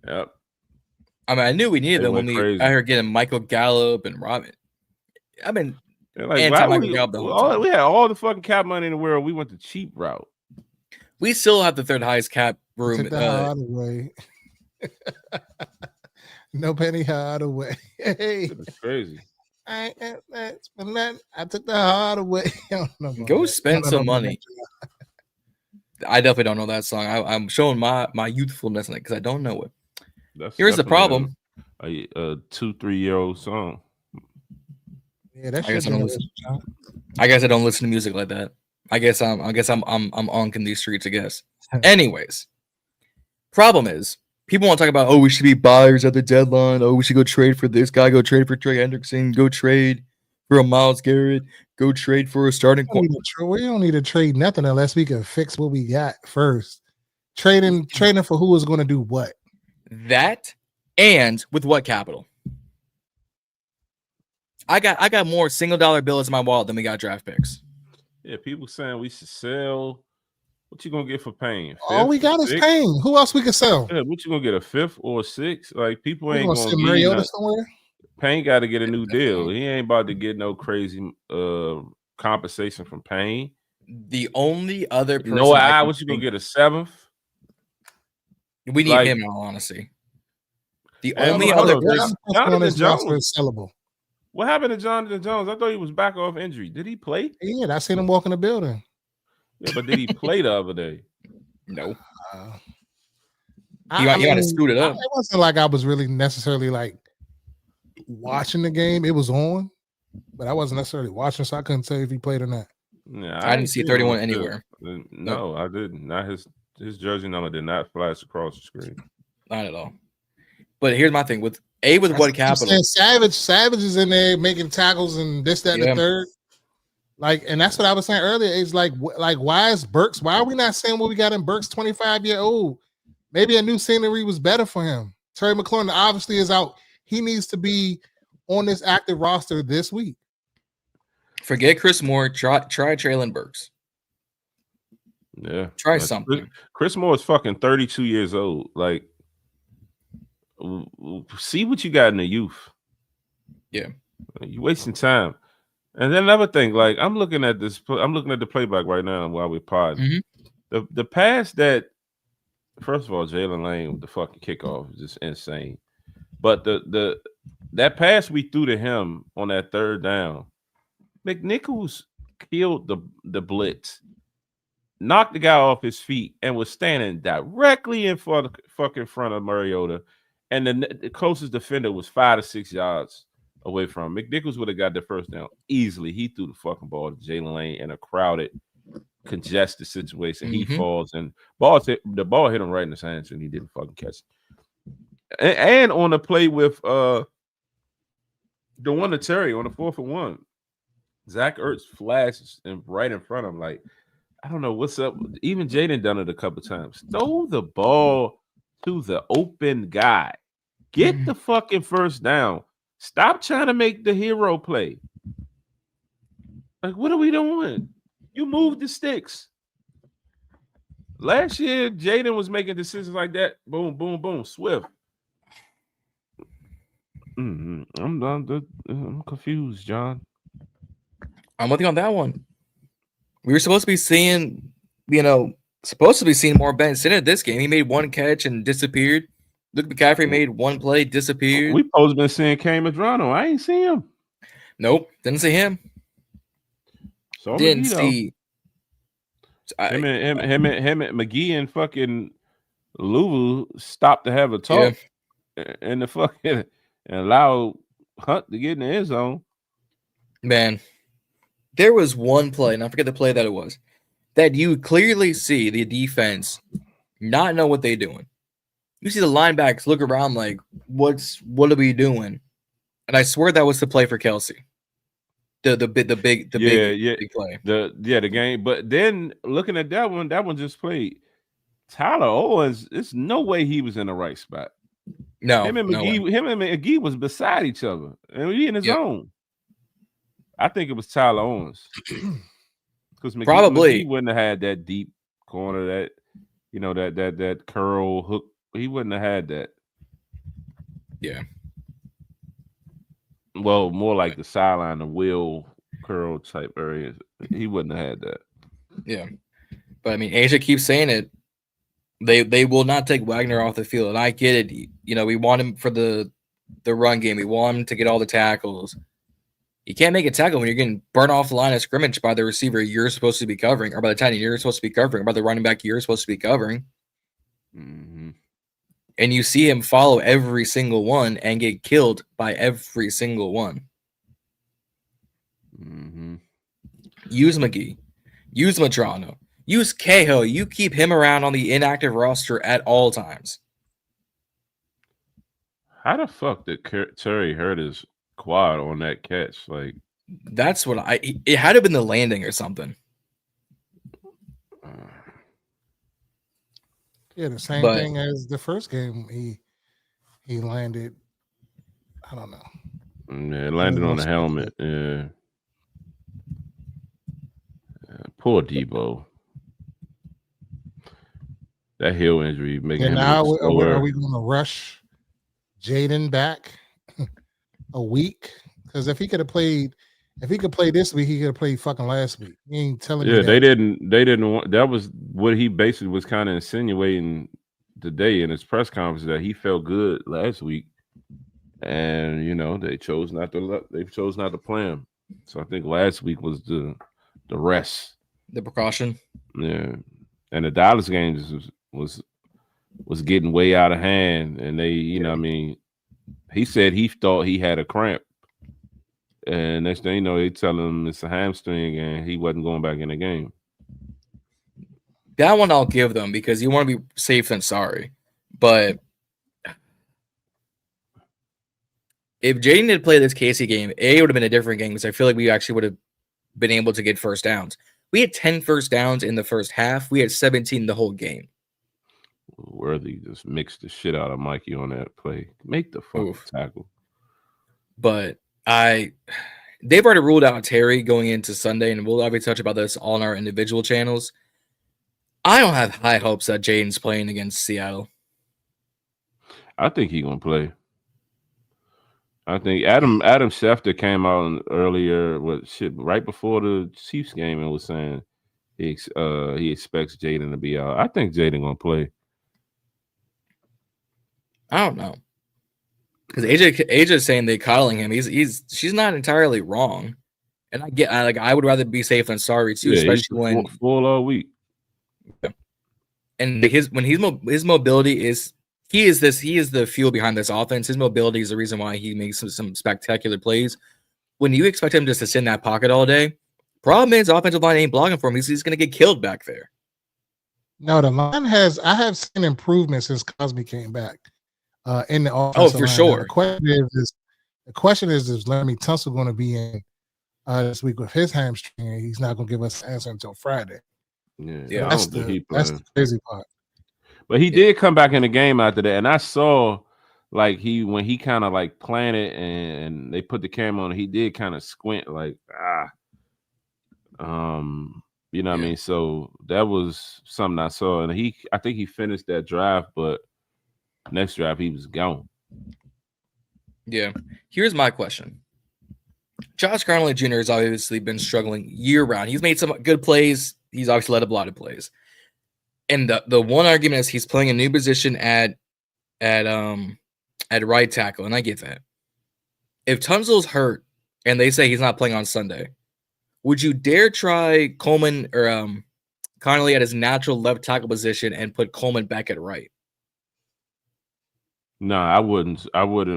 Yep. I mean, I knew we needed They them when went we crazy. I heard getting Michael Gallup and Robin. I've been They're like, anti why Michael Gallup the whole time. we had all the fucking cap money in the world. We went the cheap route. We still have the third highest cap room. Took the Hardaway. No Penny Hardaway. Hey, It's crazy. I took the Hardaway. Go spend some money. I definitely don't know that song. I'm showing my youthfulness in it because I don't know it. That's Here's the definitely problem. A 2-3-year-old song. Yeah, that I guess shit. I don't listen to music like that. I guess I'm onking these streets, I guess. Anyways, problem is people want to talk about, oh, we should be buyers at the deadline. Oh, we should go trade for this guy. Go trade for Trey Hendrickson. Go trade for a Myles Garrett. Go trade for a starting We don't need to trade nothing unless we can fix what we got first. Trading for who is going to do what. That and with what capital? I got more single dollar bills in my wallet than we got draft picks. Yeah, people saying we should sell. What you gonna get for Payne? All we got is Payne. Who else we can sell? Yeah, what you gonna get, a fifth or a sixth? Like people ain't gonna gonna send give Mariota somewhere. Payne got to get a new deal. He ain't about to get no crazy compensation from Payne. The only other person, what you gonna get, a seventh? We need him in all honesty. The only other Jonathan Jones is sellable. What happened to Jonathan Jones? I thought he was back off injury. Did he play? Yeah, I seen him walk in the building. Yeah, but did he play the other day? No. He might have screwed it up. It wasn't like I was really necessarily like watching the game. It was on, but I wasn't necessarily watching, so I couldn't tell if he played or not. Yeah, I didn't see 31 anywhere. No, I didn't. Not his jersey number did not flash across the screen. Not at all. But here's my thing with what capital? Savage is in there making tackles and this, that, and the third. Like, and that's what I was saying earlier. It's like why is Burks? Why are we not saying what we got in Burks? 25-year-old. Maybe a new scenery was better for him. Terry McLaurin obviously is out. He needs to be on this active roster this week. Forget Chris Moore. Try Traylon Burks. Yeah, try something. Chris Moore is fucking 32 years old. Like, see what you got in the youth. Yeah, you wasting time. And then another thing, like I'm looking at the playback right now while we're podding. Mm-hmm. The pass that, first of all, Jalen Lane with the fucking kickoff is just insane. But that pass we threw to him on that third down, McNichols killed the blitz, knocked the guy off his feet, and was standing directly in front of Mariota. And the closest defender was 5 to 6 yards away from him. McNichols would have got the first down easily. He threw the fucking ball to Jalen Lane in a crowded, congested situation. Mm-hmm. He falls and the ball hit him right in the hands and he didn't fucking catch it. And on the play with the one to Terry on the 4th and 1, Zach Ertz flashes right in front of him. Like, I don't know what's up. Even Jaden done it a couple times. Throw the ball to the open guy. Get the fucking first down. Stop trying to make the hero play. Like, what are we doing? You moved the sticks. Last year, Jaden was making decisions like that. Boom, boom, boom. Swift. I'm confused, John. I'm with you on that one. We were supposed to be seeing, more Ben Simmons this game. He made one catch and disappeared. Luke McCaffrey made one play, disappeared. We supposed to been seeing Cam Madrano. I ain't see him. Nope, didn't see him. So didn't see him and McGee and fucking Louisville stopped to have a talk, and the fucking and allow Hunt to get in the end zone. Man, there was one play, and I forget the play that it was, that you clearly see the defense not know what they're doing. You see the linebackers look around like, what are we doing? And I swear that was the play for Kelsey. The big play. The game. But then looking at that one just played. Tyler Owens, it's no way he was in the right spot. No, him and McGee was beside each other, and he in his zone. I think it was Tyler Owens because McGee wouldn't have had that deep corner, that that curl hook. He wouldn't have had that. Yeah. Well, more like the sideline, the wheel curl type areas. He wouldn't have had that. Yeah, but I mean, Asia keeps saying it. They will not take Wagner off the field, and I get it. We want him for the run game. We want him to get all the tackles. You can't make a tackle when you're getting burnt off the line of scrimmage by the receiver you're supposed to be covering, or by the tight end you're supposed to be covering, or by the running back you're supposed to be covering. Mm-hmm. And you see him follow every single one and get killed by every single one. Mm-hmm. Use McGee. Use Madrano. Use Cahill. You keep him around on the inactive roster at all times. How the fuck did Terry hurt his quad on that catch? Like, that's what it had to have been the landing or something. Yeah, the same thing as the first game. He landed. I don't know. Yeah, landed on the helmet. Yeah. Poor Deebo. That heel injury making him. Now are we going to rush Jaden back a week? Because if he could play this week, he could have played fucking last week. He ain't telling me that. They didn't want. That was what he basically was kind of insinuating today in his press conference, that he felt good last week, and they chose not to play him. So I think last week was the rest, the precaution. Yeah, and the Dallas game was getting way out of hand, and they, he said he thought he had a cramp, and next thing they tell him it's a hamstring, and he wasn't going back in the game. That one I'll give them because you want to be safe than sorry. But if Jaden had played this Casey game, it would have been a different game because I feel like we actually would have been able to get first downs. We had 10 first downs in the first half. We had 17 the whole game. Worthy just mixed the shit out of Mikey on that play. Make the fucking tackle. But they've already ruled out Terry going into Sunday, and we'll obviously touch about this on our individual channels. I don't have high hopes that Jaden's playing against Seattle. I think he's gonna play. I think Adam Schefter came out earlier right before the Chiefs game and was saying he expects Jaden to be out. I think Jaden gonna play. I don't know, because AJ's saying they're coddling him. She's not entirely wrong, and I would rather be safe than sorry too, especially when full all week. Yeah. And his mobility is he is the fuel behind this offense. His mobility is the reason why he makes some spectacular plays. When you expect him just to sit in that pocket all day, problem is offensive line ain't blocking for him. He's going to get killed back there. No, the line I have seen improvements since Cosme came back in the offensive line. For sure. The question is Laramie Tunsil going to be in this week with his hamstring? He's not going to give us an answer until Friday. Yeah, that's the crazy part. But he did come back in the game after that, and I saw when he kind of like planted and they put the camera on, he did kind of squint like what I mean. So that was something I saw, and I think he finished that drive, but next drive he was gone. Yeah. Here's my question. Josh Connolly Jr. has obviously been struggling year round. He's made some good plays. He's obviously led a lot of plays. And the one argument is he's playing a new position at right tackle, and I get that. If Tunsil's hurt and they say he's not playing on Sunday, would you dare try Coleman or Connolly at his natural left tackle position and put Coleman back at right? No, I wouldn't. I would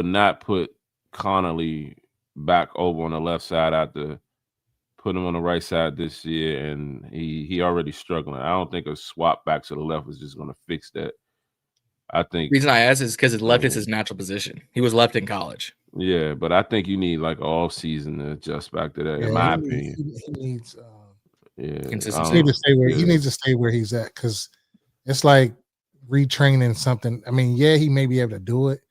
not put Connolly back over on the left side after put him on the right side this year, and he already struggling. I don't think a swap back to the left is just going to fix that. I think The reason I asked is because his left is his natural position. He was left in college. Yeah, but I think you need like an off season to adjust back to that. Yeah, in my he opinion, needs Consistency. he needs to stay where he needs to stay where he's at, because it's like retraining something. I mean, yeah, he may be able to do it,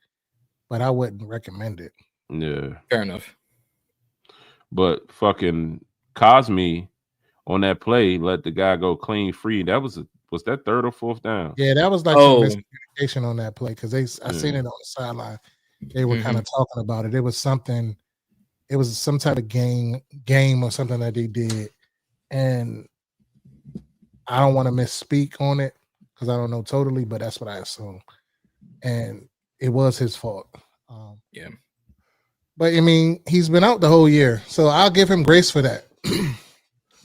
but I wouldn't recommend it. Yeah, fair enough. But fucking Cosme on that play let the guy go clean free. That was that third or fourth down? Yeah, that was like some miscommunication on that play, because I seen it on the sideline. They were kind of talking about it. It was something. It was some type of game or something that they did, and I don't want to misspeak on it because I don't know totally, but that's what I assume. And it was his fault. Yeah. But I mean, he's been out the whole year, so I'll give him grace for that,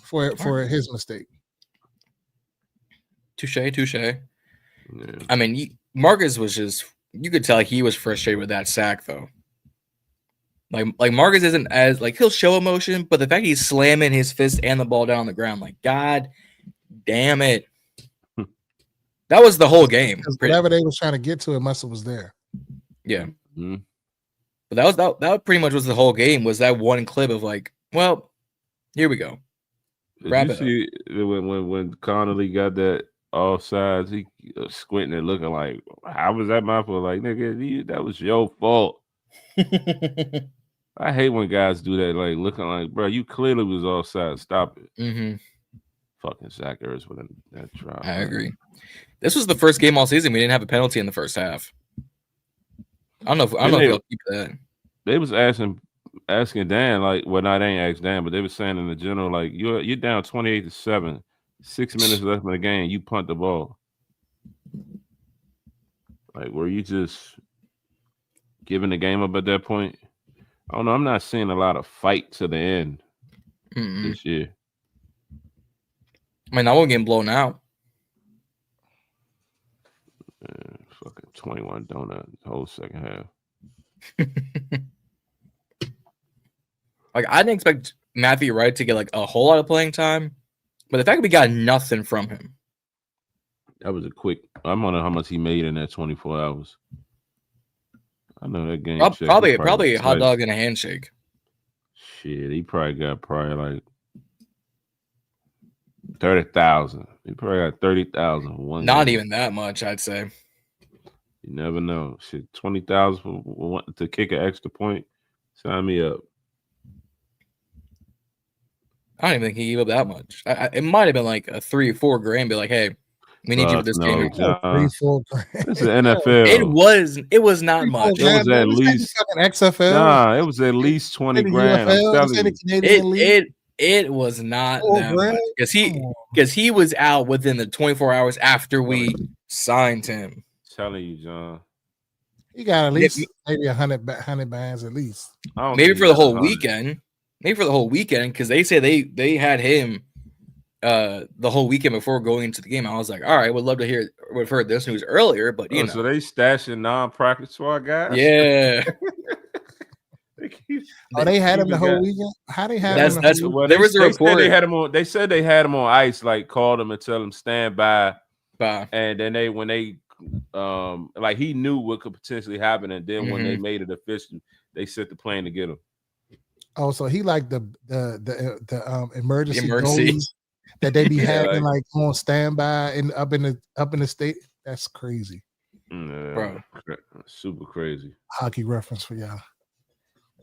for his mistake. Touche, touche. Yeah. I mean, Marcus was just, you could tell he was frustrated with that sack though. Like Marcus isn't as like, he'll show emotion, but the fact he's slamming his fist and the ball down on the ground, like, God damn it. That was the whole game. Whatever they was trying to get to, it must have was there. Yeah. Mm-hmm. But that pretty much was the whole game, was that one clip of like, well, here we go. Did you see when Connolly got that offsides, he squinting and looking like, how was that my fault? Like, nigga, that was your fault. I hate when guys do that, like looking like, bro, you clearly was offside. Stop it. Mm-hmm. Fucking Zach Ertz with that drop. I agree. This was the first game all season we didn't have a penalty in the first half. I don't know if they'll keep that. They was asking Dan, like, well, not they ain't asked Dan, but they were saying in the general, like, you're down 28-7, 6 minutes left in the game, you punt the ball. Like, were you just giving the game up at that point? I don't know. I'm not seeing a lot of fight to the end this year. I mean, I won't get blown out. Fucking 21 donut the whole second half. Like, I didn't expect Matthew Wright to get like a whole lot of playing time, but the fact that we got nothing from him. That was a quick. I'm wondering how much he made in that 24 hours. I know that game. Probably a hot dog and a handshake. Shit, he probably got like 30,000. He probably got 30,000 for one. Not game. even that much, I'd say. You never know. Shit, 20,000 to kick an extra point. Sign me up. I don't even think he gave up that much. It might have been like a 3 or 4 grand. Be like, hey, we need you for this game. 3, 4 grand. It's the NFL. It was not much. It was at least XFL. Nah, it was at least 20 grand. I'm telling you. It was not that much because he was out within the 24 hours after we signed him. Telling you, John. He got at least maybe 100 bands at least. Maybe for the whole weekend. Maybe for the whole weekend, because they say they had him the whole weekend before going into the game. I was like, all right, would love to would have heard this news earlier, but you know. So they stashing non-practice squad guys? Yeah. They had him the whole weekend? How they had him? There was a report. They said they had him on ice, like called him and tell him stand by. And then when they like he knew what could potentially happen, and then when they made it official, they sent the plane to get him. Oh, so he like the emergency goalies that they be having like on standby and up in the state. That's crazy, bro. Super crazy. Hockey reference for y'all.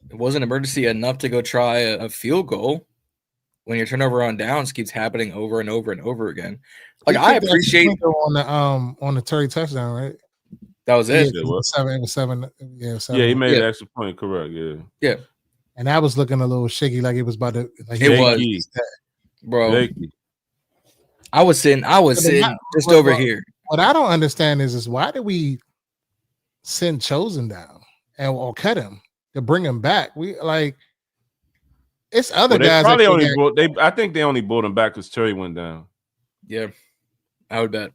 It wasn't emergency enough to go try a field goal when your turnover on downs keeps happening over and over and over again. Like, I appreciate on the Terry touchdown, right? That was it. It was 7. Yeah, 7. Yeah, he made an extra point. Correct. Yeah. And that was looking a little shaky, like it was about to. Like it was, bro. Shaky. I was sitting just over here. What I don't understand is why did we send Chosen down or cut him to bring him back? We like it's other guys. I think they only brought him back because Terry went down. Yeah, I would bet.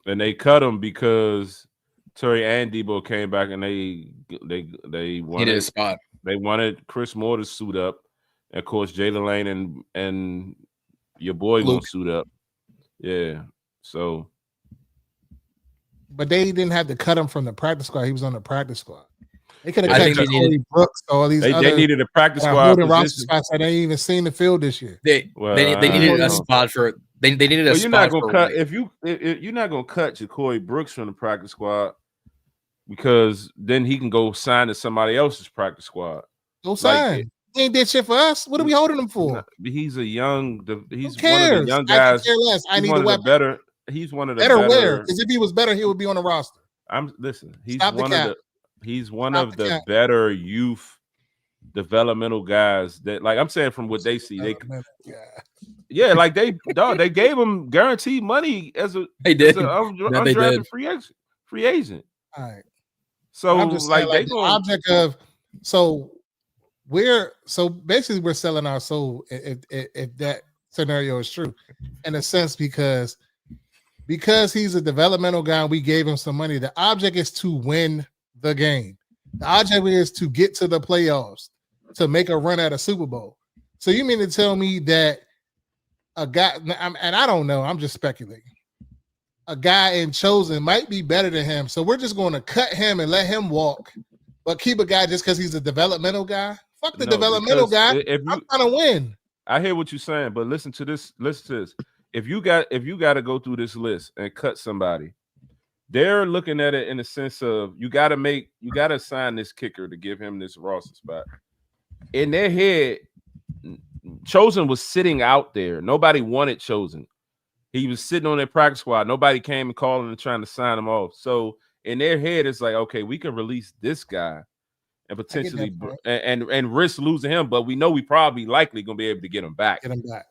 And they cut him because Terry and Deebo came back, and they wanted a spot. They wanted Chris Moore to suit up of course, Jalen Lane and your boy Luke. gonna suit up. Yeah. So, but they didn't have to cut him from the practice squad. He was on the practice squad. They could have I cut think they Corey needed- Brooks or all these they other needed a practice squad holding roster position. spots that they ain't even seen the field this year. They needed a spot for they needed a But spot you're not gonna for cut Whitt. if you're not gonna cut Ja'Cory Brooks from the practice squad because then he can go sign to somebody else's practice squad. Go sign. He ain't did shit for us. What are we holding him for? He's a young. He's Who one of cares? the young I guys. could care less. I He's need one a of the weapon. better. He's one of the Better better. where? Because if he was better, he would be on the roster. He's Stop the one of cap. he's one Stop of the the cap. better youth developmental guys that, like, I'm saying from what they see, like they gave him guaranteed money as a They did. as a No, they undrafted did. free agent. All right. So I'm just like saying, they like, the going object of basically we're selling our soul if that scenario is true, in a sense, because he's a developmental guy and we gave him some money. The object is to win the game. The object is to get to the playoffs, to make a run at a Super Bowl. So you mean to tell me that a guy, and I don't know, I'm just speculating, a guy in Chosen might be better than him, so we're just going to cut him and let him walk, but keep a guy just because he's a developmental guy? Fuck the developmental guy. I'm trying to win. I hear what you're saying, but listen to this. If you got to go through this list and cut somebody, they're looking at it in the sense of you got to sign this kicker to give him this roster spot. In their head, Chosen was sitting out there. Nobody wanted Chosen. He was sitting on their practice squad. Nobody came and calling and trying to sign him off. So in their head, it's like, okay, we can release this guy and potentially and risk losing him, but we know we probably likely gonna be able to get him back.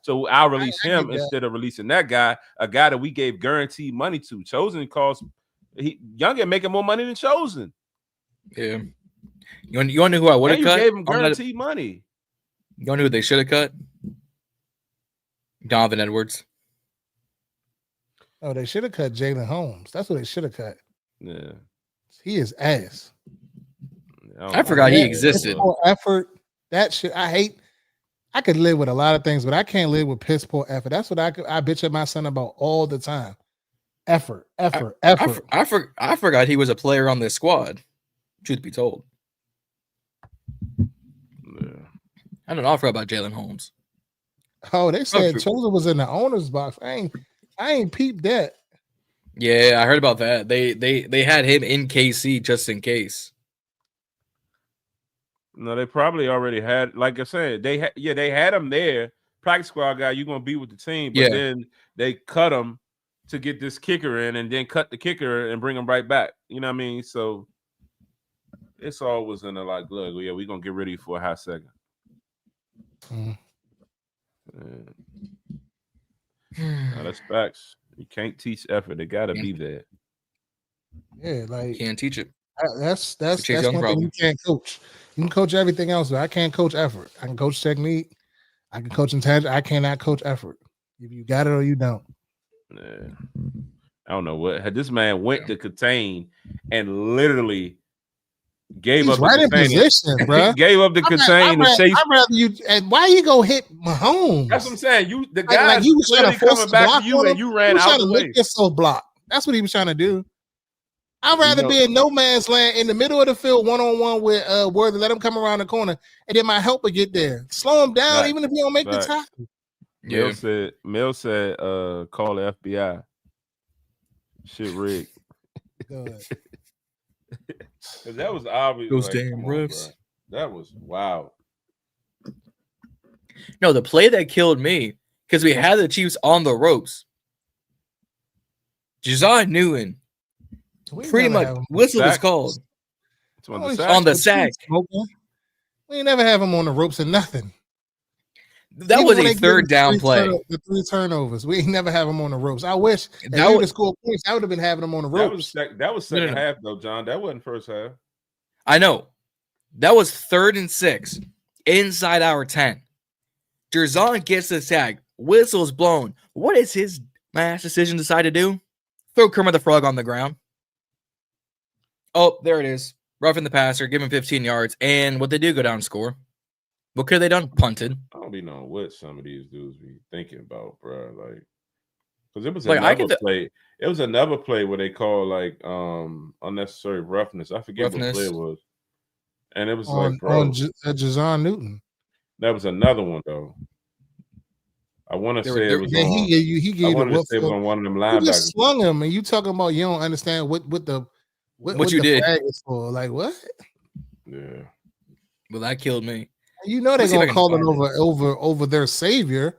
So I'll release him instead of releasing that guy, a guy that we gave guaranteed money to. Chosen costs Youngin making more money than Chosen. Yeah. You want to know who I would have cut? You gave him guaranteed money. You want to know who they should have cut? Donovan Edwards. Oh, they should have cut Jalen Holmes. That's what they should have cut. Yeah. He is ass. I forgot he existed. Effort. That shit. I could live with a lot of things, but I can't live with piss poor effort. That's what I bitch at my son about all the time. Effort. I forgot he was a player on this squad. Truth be told. Yeah. I don't know. I forgot about Jalen Holmes. Oh, they said Chosen was in the owner's box. I ain't peeped that. Yeah, I heard about that. They had him in KC just in case. No, they probably already had. Like I said, they had him there. Practice squad guy, you're gonna be with the team, but then they cut him to get this kicker in, and then cut the kicker and bring him right back. You know what I mean? So it's always in the like, look, yeah, we're gonna get rid of you for a hot second. No, that's facts. You can't teach effort. It gotta be there. Yeah, like you can't teach it. That's one thing you can't coach. You can coach everything else, but I can't coach effort. I can coach technique. I can coach intangible. I cannot coach effort. If you got it or you don't. Yeah. I don't know what this man went to contain and literally gave up right the in position, bro. Gave up the contain and chase. I'd rather you. And why you go hit Mahomes? That's what I'm saying. The guy like he was trying to coming back to you and you ran out the way. Block. That's what he was trying to do. I'd rather be in no man's land in the middle of the field, 1-on-1 with Worthy. Let him come around the corner, and then my helper get there. Slow him down, even if he don't make the tackle. Mel said, call the FBI. Shit rigged. That was obvious. Those damn refs. That was wow. No, the play that killed me, because we had the Chiefs on the ropes. Josiah Newton. Pretty much whistle was called on the sack. We ain't never have him on the ropes or nothing. That was a third down play. The 3 turnovers. We ain't never have him on the ropes. I wish that would have scored points. I would have been having him on the ropes. That was second half though, John. That wasn't first half. I know. That was 3rd and 6 inside our 10. Jerzon gets the sack. Whistle's blown. What is his mass decision decide to do? Throw Kermit the Frog on the ground. Oh, there it is. Roughing the passer, give him 15 yards, and what they do, go down and score. What could they done? Punted. I don't be knowing what some of these dudes be thinking about, bro. Like, because it was Like, I another get play. It was another play where they called like unnecessary roughness. I forget what play it was, and it was like, bro, Jazon Newton. that was another one though. I want to say it was on. He gave I wanted the to say it was on one of them You linebackers. just slung him, and you talking about you don't understand what you the did. flag is for. Like what? Yeah. Well, that killed me. You know they're gonna call it over their savior.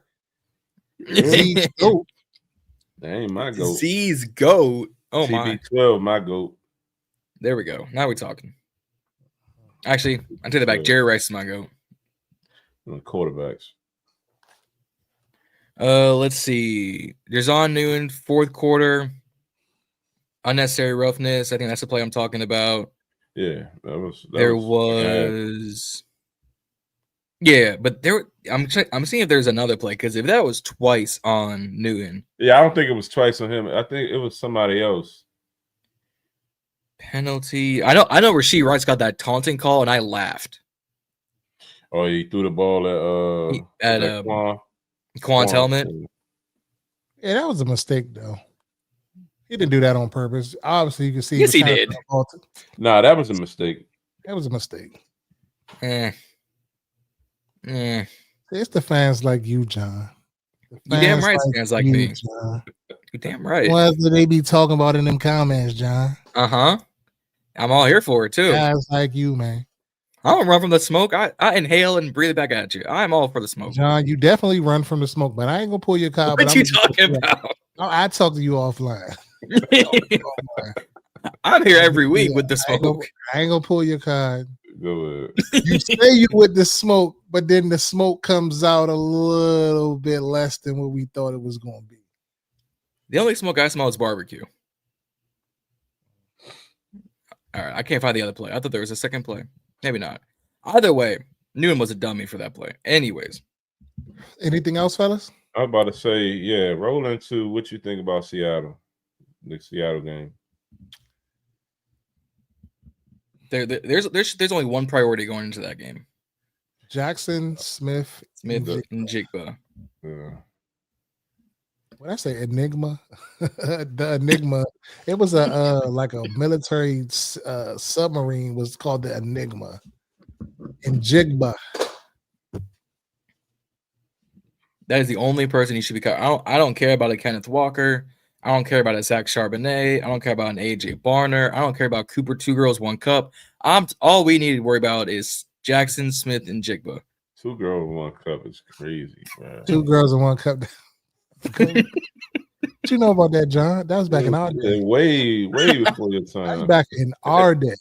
Zee's goat. That ain't my goat. Zee's goat. Oh my. TB12, my goat. There we go. Now we're talking. Actually, I take it back. Jerry Rice is my goat. Quarterbacks. Let's see. Jazon Newton, fourth quarter. Unnecessary roughness. I think that's the play I'm talking about. Yeah, there was. Yeah, but I'm seeing if there's another play, because if that was twice on Newton. Yeah, I don't think it was twice on him. I think it was somebody else. Penalty. I know Rasheed Rice got that taunting call, and I laughed. Oh, he threw the ball at Quan's helmet. Yeah, that was a mistake, though. He didn't do that on purpose. Obviously, you can see. Yes, he did. Nah, that was a mistake. That was a mistake. It's the fans like you, John. You damn right, fans like me. John. You damn right. What do they be talking about in them comments, John? I'm all here for it too. Guys like you, man. I don't run from the smoke. I inhale and breathe it back at you. I'm all for the smoke. John, you definitely run from the smoke, but I ain't gonna pull your car. What you talking about? I talk to you offline. I'm here every week with the smoke. I ain't gonna pull your card. Go ahead. You say you with the smoke, but then the smoke comes out a little bit less than what we thought it was gonna be. The only smoke I smell is barbecue. All right, I can't find the other play. I thought there was a second play. Maybe not. Either way, Newton was a dummy for that play. Anyways. Anything else, fellas? I was about to say, yeah, roll into what you think about Seattle, the Seattle game. There's only one priority going into that game. Jackson, Smith, and Jigba. Yeah. When I say enigma, the enigma, it was like a military submarine was called the Enigma. And Jigba. That is the only person he should be covering. I don't care about a Kenneth Walker. I don't care about a Zach Charbonnet. I don't care about an AJ Barner. I don't care about Cooper 2 Girls 1 Cup. All we need to worry about is Jackson, Smith, and Jigba. 2 girls 1 cup is crazy, man. 2 girls in 1 cup. What you know about that, John? That was back in our day. Way before your time. That was back in our day.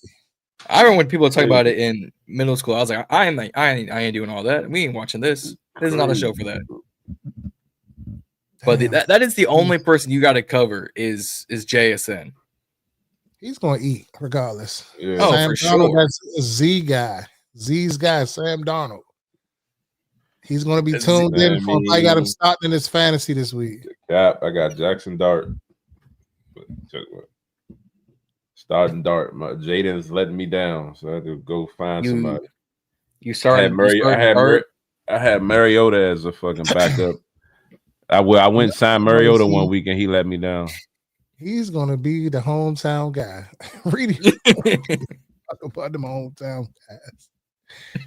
I remember when people talk about it in middle school. I was like, I ain't doing all that. We ain't watching this. This is not a show for that. But that is the only person you got to cover is JSN. He's going to eat regardless. Yeah. Oh, Sam for Darnold, sure. that's a Z guy. Z's guy, Sam Darnold. He's going to be tuned in. I got him starting in his fantasy this week. Cap, I got Jackson Dart. Starting Dart. Jaden's letting me down, so I had to go find somebody. I had Mariota as a fucking backup. I went and signed Mariota one week and he let me down. He's gonna be the hometown guy. Reedie. Talk about them hometown guys.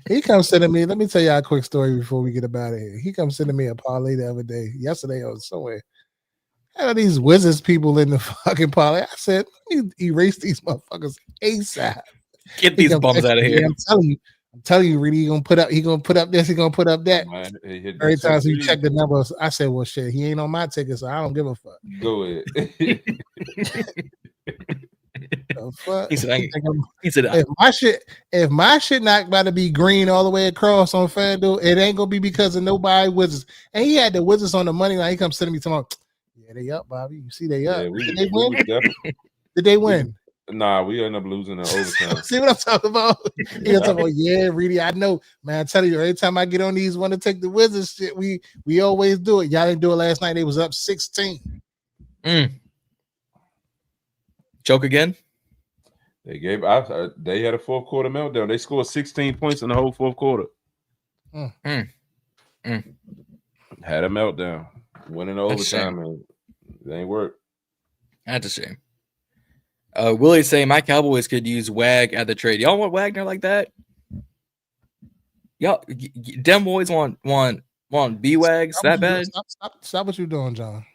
He comes sending me. Let me tell you a quick story before we get up out of here. He comes sending me a parlay the other day. Yesterday I was somewhere. Had these Wizards people in the fucking parlay. I said, let me erase these motherfuckers ASAP. Get these bums out of here. I'm telling you, Reedie, he gonna put up this, he gonna put up that. Man, every time you check the numbers, I said, well, shit, he ain't on my ticket, so I don't give a fuck. Go ahead. The fuck? He said, if my shit not about to be green all the way across on FanDuel, it ain't gonna be because of nobody Wizards. And he had the Wizards on the money line. He comes sending me tomorrow. Yeah, they up, Bobby. You see they up. Yeah, Did they win? Did they win? Nah, we ended up losing in overtime. See what I'm talking about? He was talking about, yeah, Reedie, I know, man. I tell you, every time I get on these want to take the Wizards shit, we always do it. Y'all didn't do it last night. They was up 16. Choke again? They had a fourth quarter meltdown. They scored 16 points in the whole fourth quarter. Had a meltdown, winning overtime, and it ain't work. That's a shame. Willie say my Cowboys could use Wag at the trade. Y'all want Wagner like that? Y'all, them boys want B-Wags that bad? Stop what you're doing, John.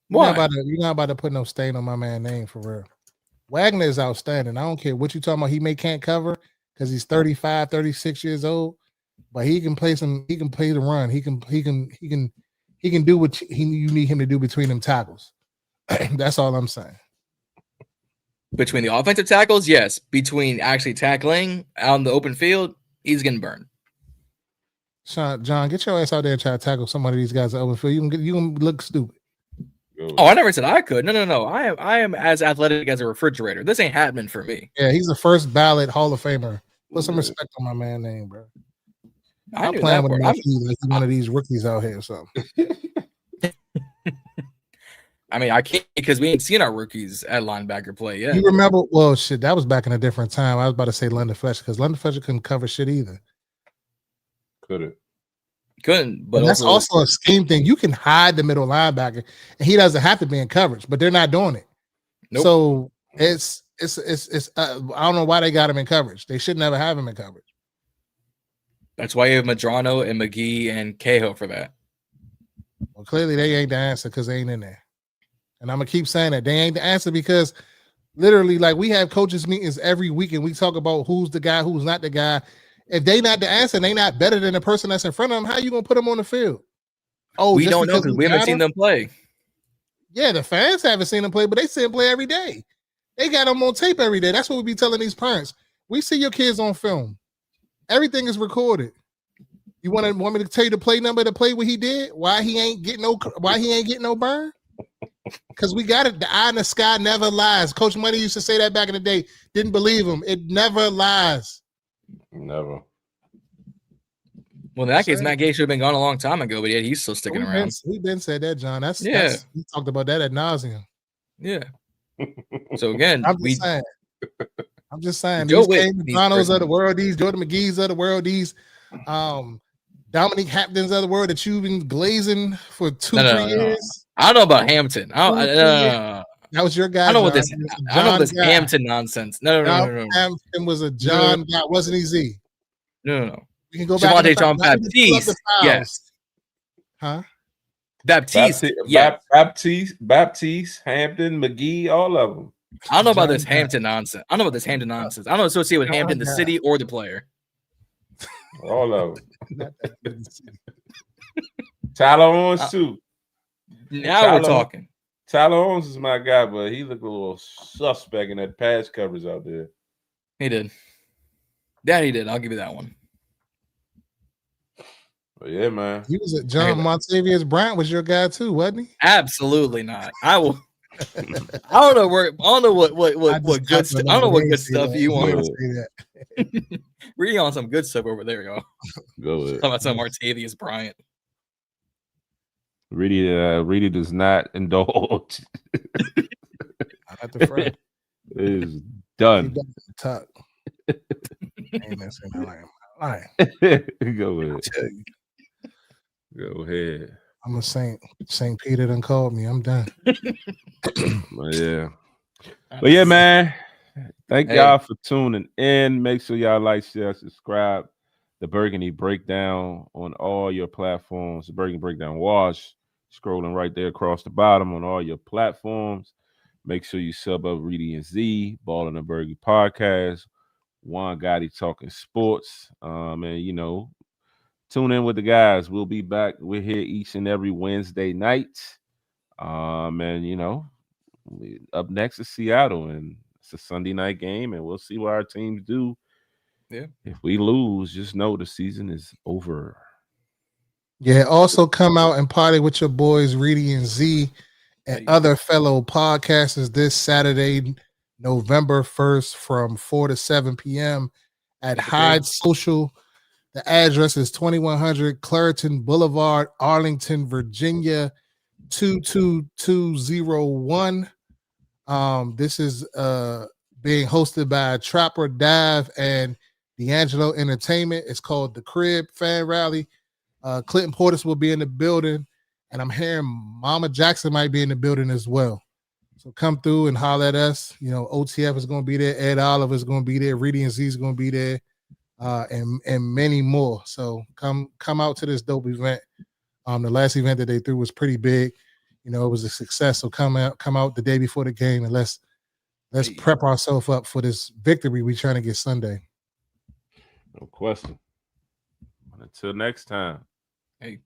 Why? You're not about to put no stain on my man's name for real. Wagner is outstanding. I don't care what you talking about. He can't cover because he's 35, 36 years old, but he can play the run. He can do what you need him to do between them tackles. That's all I'm saying. Between the offensive tackles, yes. Between actually tackling out in the open field, he's getting burned. John, get your ass out there and try to tackle some of these guys at open field. You can look stupid. Oh, I never said I could. No. I am as athletic as a refrigerator. This ain't happening for me. Yeah, he's the first ballot Hall of Famer. Put some respect on my man's name, bro. I'm playing with him like he's one of these rookies out here or something. I mean, I can't because we ain't seen our rookies at linebacker play yet. You remember? Well, shit, that was back in a different time. I was about to say London Fletcher because London Fletcher couldn't cover shit either. Couldn't, but that's also a scheme thing. You can hide the middle linebacker, and he doesn't have to be in coverage, but they're not doing it. Nope. So it's I don't know why they got him in coverage. They should never have him in coverage. That's why you have Madrano and McGee and Cahill for that. Well, clearly they ain't the answer because they ain't in there. And I'm gonna keep saying that they ain't the answer because literally, like, we have coaches meetings every week and we talk about who's the guy, who's not the guy. If they not the answer and they not better than the person that's in front of them, how you gonna put them on the field? Oh, we don't know because we haven't seen them play. Yeah, the fans haven't seen them play, but they see them play every day. They got them on tape every day. That's what we be telling these parents. We see your kids on film. Everything is recorded. You want me to tell you the play number to play what he did? Why he ain't getting no burn? Because we got it. The eye in the sky never lies. Coach Money used to say that back in the day. Didn't believe him. It never lies. Never. Well, in that case, Matt Gay should have been gone a long time ago, but yet he's still sticking around. We've been said that, John. That's we talked about that ad nauseum. Yeah. So again, I'm just saying. Joe These Whitt, McDonald's of the world, these Jordan McGee's of the world, these Dominique Hamptons of the world that you've been glazing for 2-3 years. I don't know about Hampton. That was your guy. I don't know this Hampton nonsense. No. Hampton was a John guy, wasn't he? Z? No. We can go back to John Baptiste. Yes. Huh? Baptiste. Baptiste, Hampton, McGee, all of them. I don't know about this Hampton nonsense. I don't associate with Hampton, the city, or the player. All of them. Tyler Owens too. Now we're talking. Tyler Owens is my guy, but he looked a little suspect in that pass coverage out there. He did. That he did. I'll give you that one. But yeah, man. He was John Montavious Bryant was your guy too, wasn't he? Absolutely not. I will. I don't know what good stuff. I don't know what good stuff you want. We're on some good stuff over there, y'all. Go ahead. Talking about some Martavius Bryant. Reedie does not indulge. At the front. It is done. Tuck. Ain't messing around. All right. Go ahead. Go ahead. I'm a Saint. St. Peter done called me. I'm done. But yeah, man. Thank y'all for tuning in. Make sure y'all like, share, subscribe. The Burgundy Breakdown on all your platforms. The Burgundy Breakdown Wash. Scrolling right there across the bottom on all your platforms. Make sure you sub up Reedie Zee, Ball in the Burgundy Podcast. Juan Gotti talking sports. And tune in with the guys. We'll be back. We're here each and every Wednesday night. Up next is Seattle, and it's a Sunday night game, and we'll see what our teams do. Yeah. If we lose, just know the season is over. Yeah. Also come out and party with your boys, Reedie and Z, and other fellow podcasters this Saturday, November 1st from 4 to 7 p.m. at Hyde Social. The address is 2100 Clareton Boulevard, Arlington, Virginia, 22201. This is being hosted by Trapper Dive and D'Angelo Entertainment. It's called The Crib Fan Rally. Clinton Portis will be in the building, and I'm hearing Mama Jackson might be in the building as well. So come through and holler at us. You know, OTF is going to be there. Ed Oliver is going to be there. Reedie Zee is going to be there, and many more. So come out to this dope event. The last event that they threw was pretty big. You know, it was a success. So come out the day before the game, and let's prep ourselves up for this victory we're trying to get Sunday. No question. Until next time. Hey.